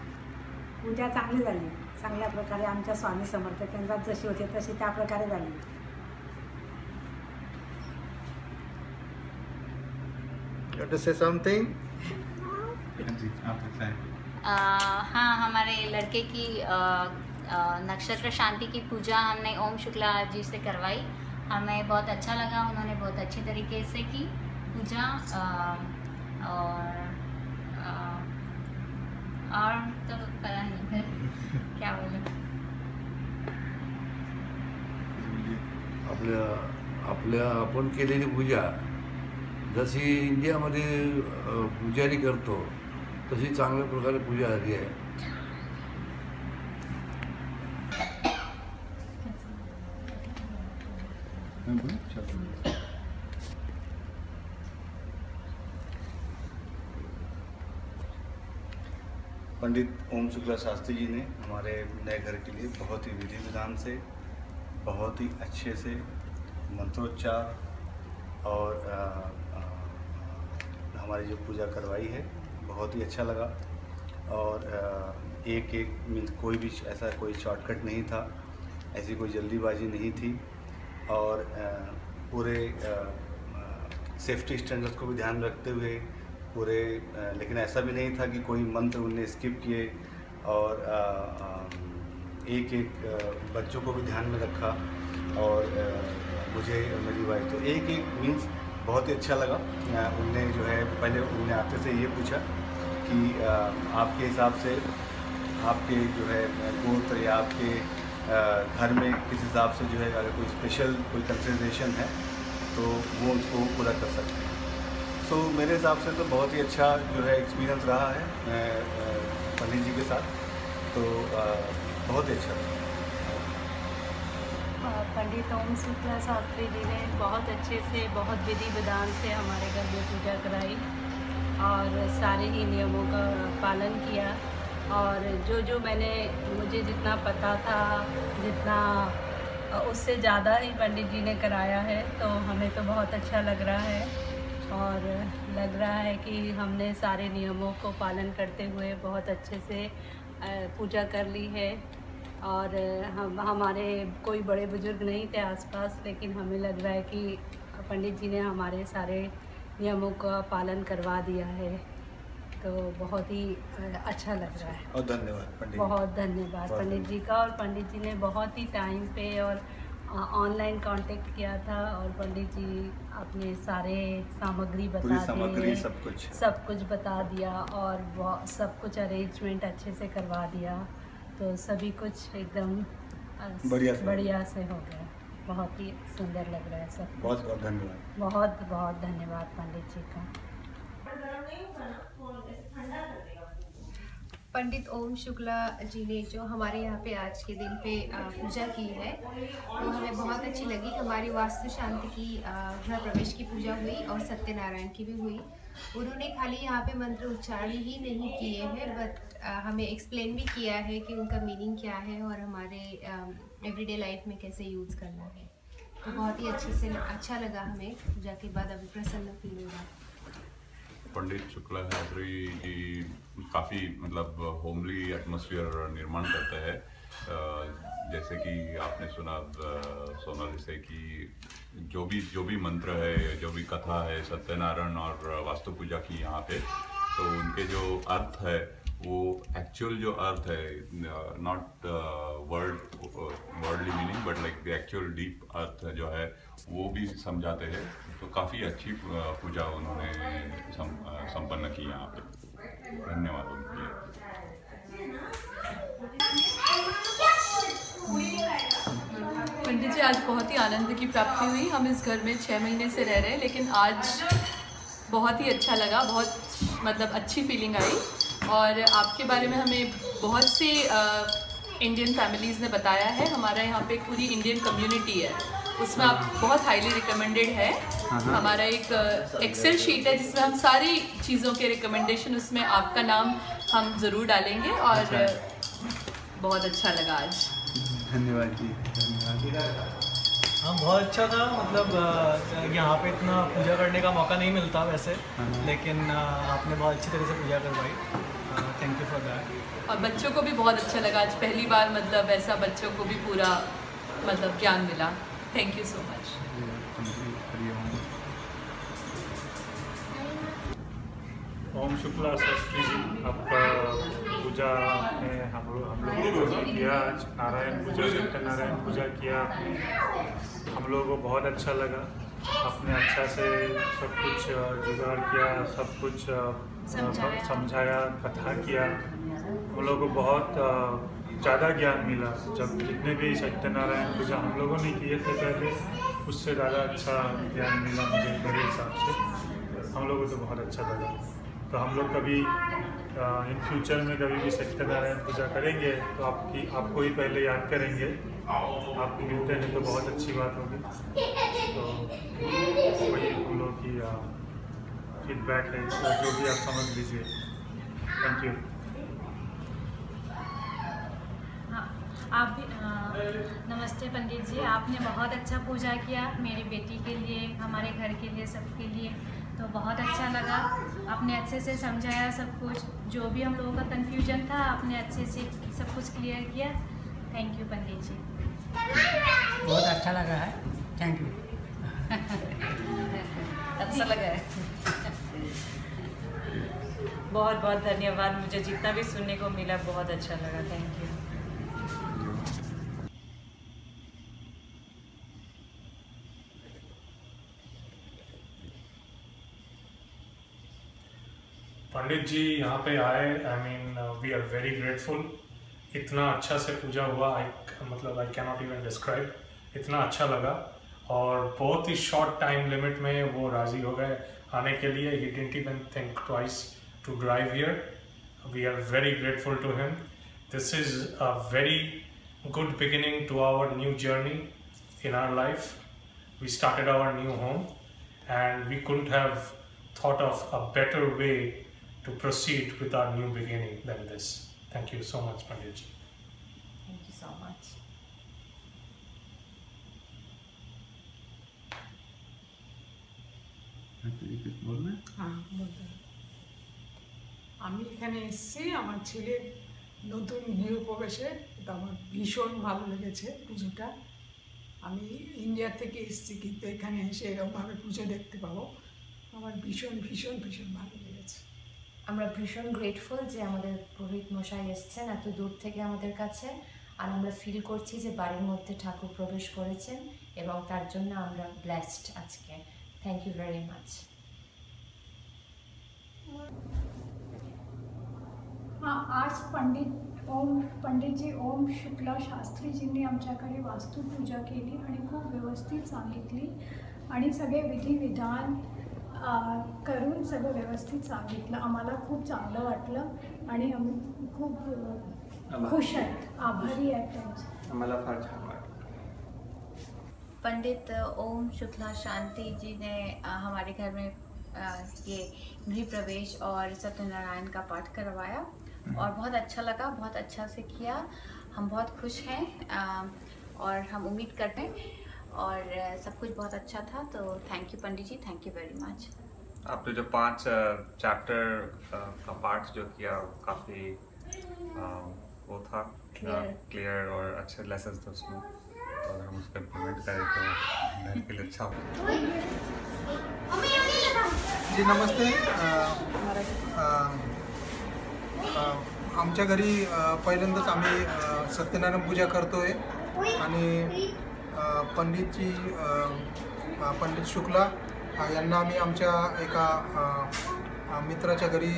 पूजा चांगली झाली, चांगल्या प्रकारे आमच्या स्वामी समर्थ केंद्रात जशी होती तशी त्या प्रकारे झाली. You want to say something? हाँ, हमारे लड़के की नक्षत्र शांति की पूजा हमने ओम शुक्ला जी से करवाई. हमें बहुत अच्छा लगा, उन्होंने बहुत अच्छी तरीके से की पूजा. और तो पता नहीं फिर क्या बोलूं. आपल्या आपण केलेली पूजा जशी इंडियामध्ये पुजारी करतो तशी चांगल्या प्रकारे पूजा झाली आहे. पंडित ओम शुक्ला शास्त्री जी ने हमारे नए घर के लिए बहुत ही विधि विधान से, बहुत ही अच्छे से मंत्रोच्चार और हमारी जो पूजा करवाई है बहुत ही अच्छा लगा. और एक एक मीन्स कोई भी ऐसा कोई शॉर्टकट नहीं था, ऐसी कोई जल्दीबाजी नहीं थी और पूरे सेफ्टी स्टैंडर्ड्स को भी ध्यान रखते हुए पूरे, लेकिन ऐसा भी नहीं था कि कोई मंत्र उनने स्किप किए और एक एक बच्चों को भी ध्यान में रखा और मुझे मेरी वाइफ तो एक एक मीन्स बहुत ही अच्छा लगा. उनने जो है पहले उन्होंने आपसे से ये पूछा कि आपके हिसाब से आपके जो है गोत्र या आपके घर में किस हिसाब से जो है अगर कोई स्पेशल कोई कंसिडरेशन है तो वो उसको पूरा कर सकते हैं. सो मेरे हिसाब से तो बहुत ही अच्छा जो है एक्सपीरियंस रहा है पंडित जी के साथ, तो बहुत ही अच्छा. पंडित ओम शुक्ला शास्त्री जी ने बहुत अच्छे से, बहुत विधि विधान से हमारे घर में पूजा कराई और सारे ही नियमों का पालन किया. और जो मुझे जितना पता था, जितना उससे ज़्यादा ही पंडित जी ने कराया है, तो हमें तो बहुत अच्छा लग रहा है और लग रहा है कि हमने सारे नियमों को पालन करते हुए बहुत अच्छे से पूजा कर ली है. और हमारे कोई बड़े बुजुर्ग नहीं थे आसपास, लेकिन हमें लग रहा है कि पंडित जी ने हमारे सारे नियमों का पालन करवा दिया है, तो बहुत ही अच्छा लग रहा है. और धन्यवाद पंडित, बहुत धन्यवाद पंडित जी का. और पंडित जी ने बहुत ही टाइम पे और ऑनलाइन कांटेक्ट किया था और पंडित जी अपने सारे सामग्री बता दिए, सब कुछ बता दिया और सब कुछ अरेंजमेंट अच्छे से करवा दिया. तो सभी कुछ एकदम बढ़िया से हो गया. बहुत ही सुंदर लग रहा है सब. बहुत बहुत धन्यवाद. बहुत बहुत धन्यवाद पंडित जी का. पंडित ओम शुक्ला जी ने जो हमारे यहाँ पे आज के दिन पे पूजा की है वो हमें बहुत अच्छी लगी। हमारी वास्तु शांति की गृह प्रवेश की पूजा हुई और सत्यनारायण की भी हुई। उन्होंने खाली यहाँ पे मंत्र उच्चारण ही नहीं किए हैं बट हमें एक्सप्लेन भी किया है कि उनका मीनिंग क्या है और हमारे एवरीडे लाइफ में कैसे यूज़ करना है। तो बहुत ही अच्छे से अच्छा लगा हमें पूजा के बाद, अभी प्रसन्न फील हो रहा है। पंडित शुक्ला शास्त्री जी काफ़ी मतलब होमली एटमॉस्फेयर निर्माण करते हैं। जैसे कि आपने सुना सोनाली से कि जो भी मंत्र है, जो भी कथा है सत्यनारायण और वास्तु पूजा की यहाँ पे, तो उनके जो अर्थ है वो एक्चुअल जो अर्थ है, not worldly meaning but like the actual deep अर्थ जो है वो भी समझाते हैं। तो काफ़ी अच्छी पूजा उन्होंने संपन्न की यहाँ पे। धन्यवाद उनके लिए। पंडित जी, आज बहुत ही आनंद की प्राप्ति हुई। हम इस घर में 6 महीने से रह रहे हैं, लेकिन आज बहुत ही अच्छा लगा, बहुत मतलब अच्छी फीलिंग आई। और आपके बारे में हमें बहुत सी इंडियन फैमिलीज़ ने बताया है। हमारा यहाँ पे पूरी इंडियन कम्युनिटी है, उसमें आप बहुत हाईली रिकमेंडेड है। हमारा एक एक्सेल शीट है जिसमें हम सारी चीज़ों के रिकमेंडेशन, उसमें आपका नाम हम ज़रूर डालेंगे। और बहुत अच्छा लगा आज। धन्यवाद जी, धन्यवाद। हाँ, बहुत अच्छा था। मतलब यहाँ पे इतना पूजा करने का मौका नहीं मिलता वैसे, लेकिन आपने बहुत अच्छी तरह से पूजा करवाई। Thank you for that. और बच्चों को भी बहुत अच्छा लगा आज, पहली बार मतलब ऐसा बच्चों को भी पूरा मतलब ज्ञान मिला। Thank you so much. Om Shukla Shastri ji, आपका पूजा में हम लोगों को किया आज, नारायण पूजा, सत्यनारायण पूजा किया आपने। हम लोगों को बहुत अच्छा लगा। आपने अच्छा से सब कुछ जुगाड़ किया, सब कुछ समझाया, कथा किया। हम लोगों को बहुत ज़्यादा ज्ञान मिला। जब जितने भी सत्यनारायण पूजा हम लोगों ने किए थे पहले, उससे ज़्यादा अच्छा ज्ञान मिला मुझे मेरे हिसाब से। हम लोगों को तो बहुत अच्छा लगा। तो हम लोग कभी इन फ्यूचर में कभी भी सत्यनारायण पूजा करेंगे तो आपको ही पहले याद करेंगे। आप मिलते हैं तो बहुत अच्छी बात होगी। तो वही हम लोग की फीडबैक है, तो जो भी आप समझ लीजिए। Thank you. हाँ, आप भी नमस्ते पंडित जी, आपने बहुत अच्छा पूजा किया मेरी बेटी के लिए, हमारे घर के लिए, सबके लिए। तो बहुत अच्छा लगा। आपने अच्छे से समझाया सब कुछ, जो भी हम लोगों का कन्फ्यूजन था आपने अच्छे से सब कुछ क्लियर किया। Thank you Pandit ji. बहुत अच्छा लगा है। Thank you. अच्छा लगा है। बहुत बहुत धन्यवाद। मुझे जितना भी सुनने को मिला बहुत अच्छा लगा। Thank you. पंडित जी यहाँ पे आए, I mean we are very grateful. इतना अच्छा से पूजा हुआ, I can not even describe. इतना अच्छा लगा और बहुत ही शॉर्ट टाइम लिमिट में वो राज़ी हो गए आने के लिए। He didn't even think twice to drive here. We are very grateful to him. This is a very good beginning to our new journey in our life. We started our new home and we couldn't have thought of a better way to proceed with our new beginning than this. Thank you so much, Pandit ji. Thank you so much. আমি এখানে এসেছি আমার ছেলের নতুন গৃহপ্রবেশে। এটা আমার ভীষণ ভালো লেগেছে পুজোটা। আমি ইন্ডিয়া থেকে এসেছি, কিন্তু এখানে এসে এরকমভাবে পুজো দেখতে পাবো আমার ভীষণ ভীষণ ভীষণ ভালো লেগেছে। আমরা ভীষণ গ্রেটফুল যে আমাদের পুরোহিত মশাই এসেছেন এত দূর থেকে আমাদের কাছে, আর আমরা ফিল করছি যে বাড়ির মধ্যে ঠাকুর প্রবেশ করেছেন এবং তার জন্য আমরা ব্লেসড আজকে। Thank you very much. हाँ, आज पंडित जी ओम शुक्ला शास्त्री जींनी आमच्याकडे वास्तुपूजा केली आणि खूप व्यवस्थित सांगितली आणि सगळे विधी विधान करून सगळं व्यवस्थित सांगितलं. आम्हाला खूप चांगलं वाटलं आणि आम्ही खूप खुश आहेत, आभारी आहेत त्यांचे. आम्हाला फार छान वाटलं. पंडित ओम शुक्ला शांति जी ने हमारे घर में ये गृह प्रवेश और सत्यनारायण का पाठ करवाया और बहुत अच्छा लगा, बहुत अच्छा से किया. हम बहुत खुश हैं और हम उम्मीद करते हैं और सब कुछ बहुत अच्छा था. तो thank you Pandit ji, thank you very much. आपने जो 5 चैप्टर का पाठ जो किया काफ़ी वो था क्लियर और अच्छे लेसन थे उसमें, और हम उसको इम्प्लीमेंट करें तो मेरे के लिए अच्छा होगा. जी नमस्ते. आमच्या घरी पहिल्यांदाच आम्ही सत्यनारायण पूजा करतोय आणि पंडितजी पंडित शुक्ला यांना आम्ही आमच्या एका मित्राच्या घरी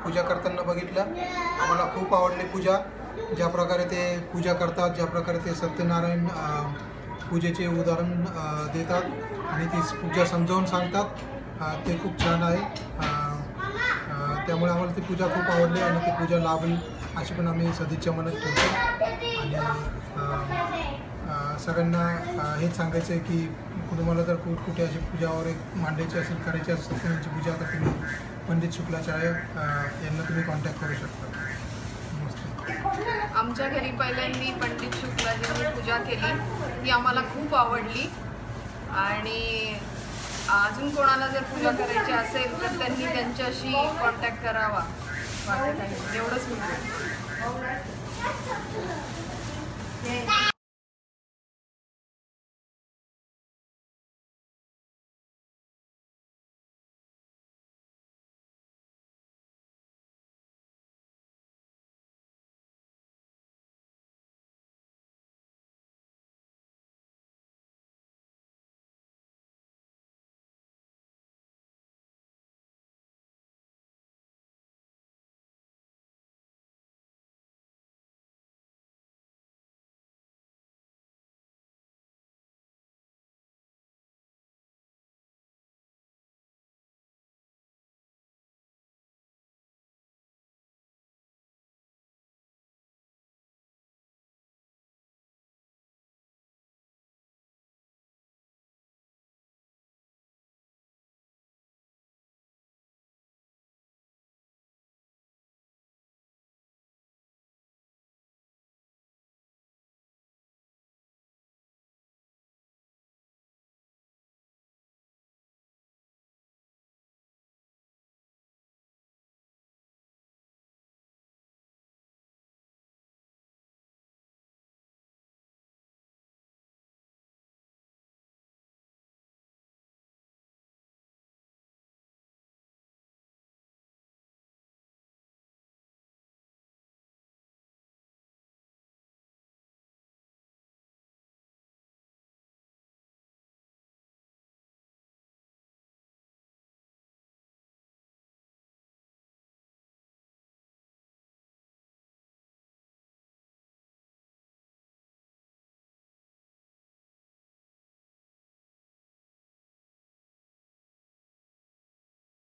पूजा करताना बघितलं. आम्हाला खूप आवडली पूजा, ज्या प्रकारे ते पूजा करतात, ज्या प्रकारे ते सत्यनारायण पूजेचे उदाहरण देतात आणि ती पूजा समजावून सांगतात, ते खूप छान आहे. त्यामुळे आम्हाला ती पूजा खूप आवडली आणि ती पूजा लाभेल अशी पण आम्ही सदिच्छा मनात ठेवतो. आणि सगळ्यांना हेच सांगायचं आहे की तुम्हाला जर कुठे अशी पूजा वगैरे मांडायची असेल, करायची असेल सत्यनारायणची पूजा, तर तुम्ही पंडित शुक्लाचार्य यांना तुम्ही कॉन्टॅक्ट करू शकता. आमच्या घरी पहिल्यांदा पंडित शुक्लाजींनी पूजा केली, ती आम्हाला खूप आवडली. आणि अजून कोणाला जर पूजा करायची असेल तर त्यांनी त्यांच्याशी कॉन्टॅक्ट करावा. एवढंच म्हणतो.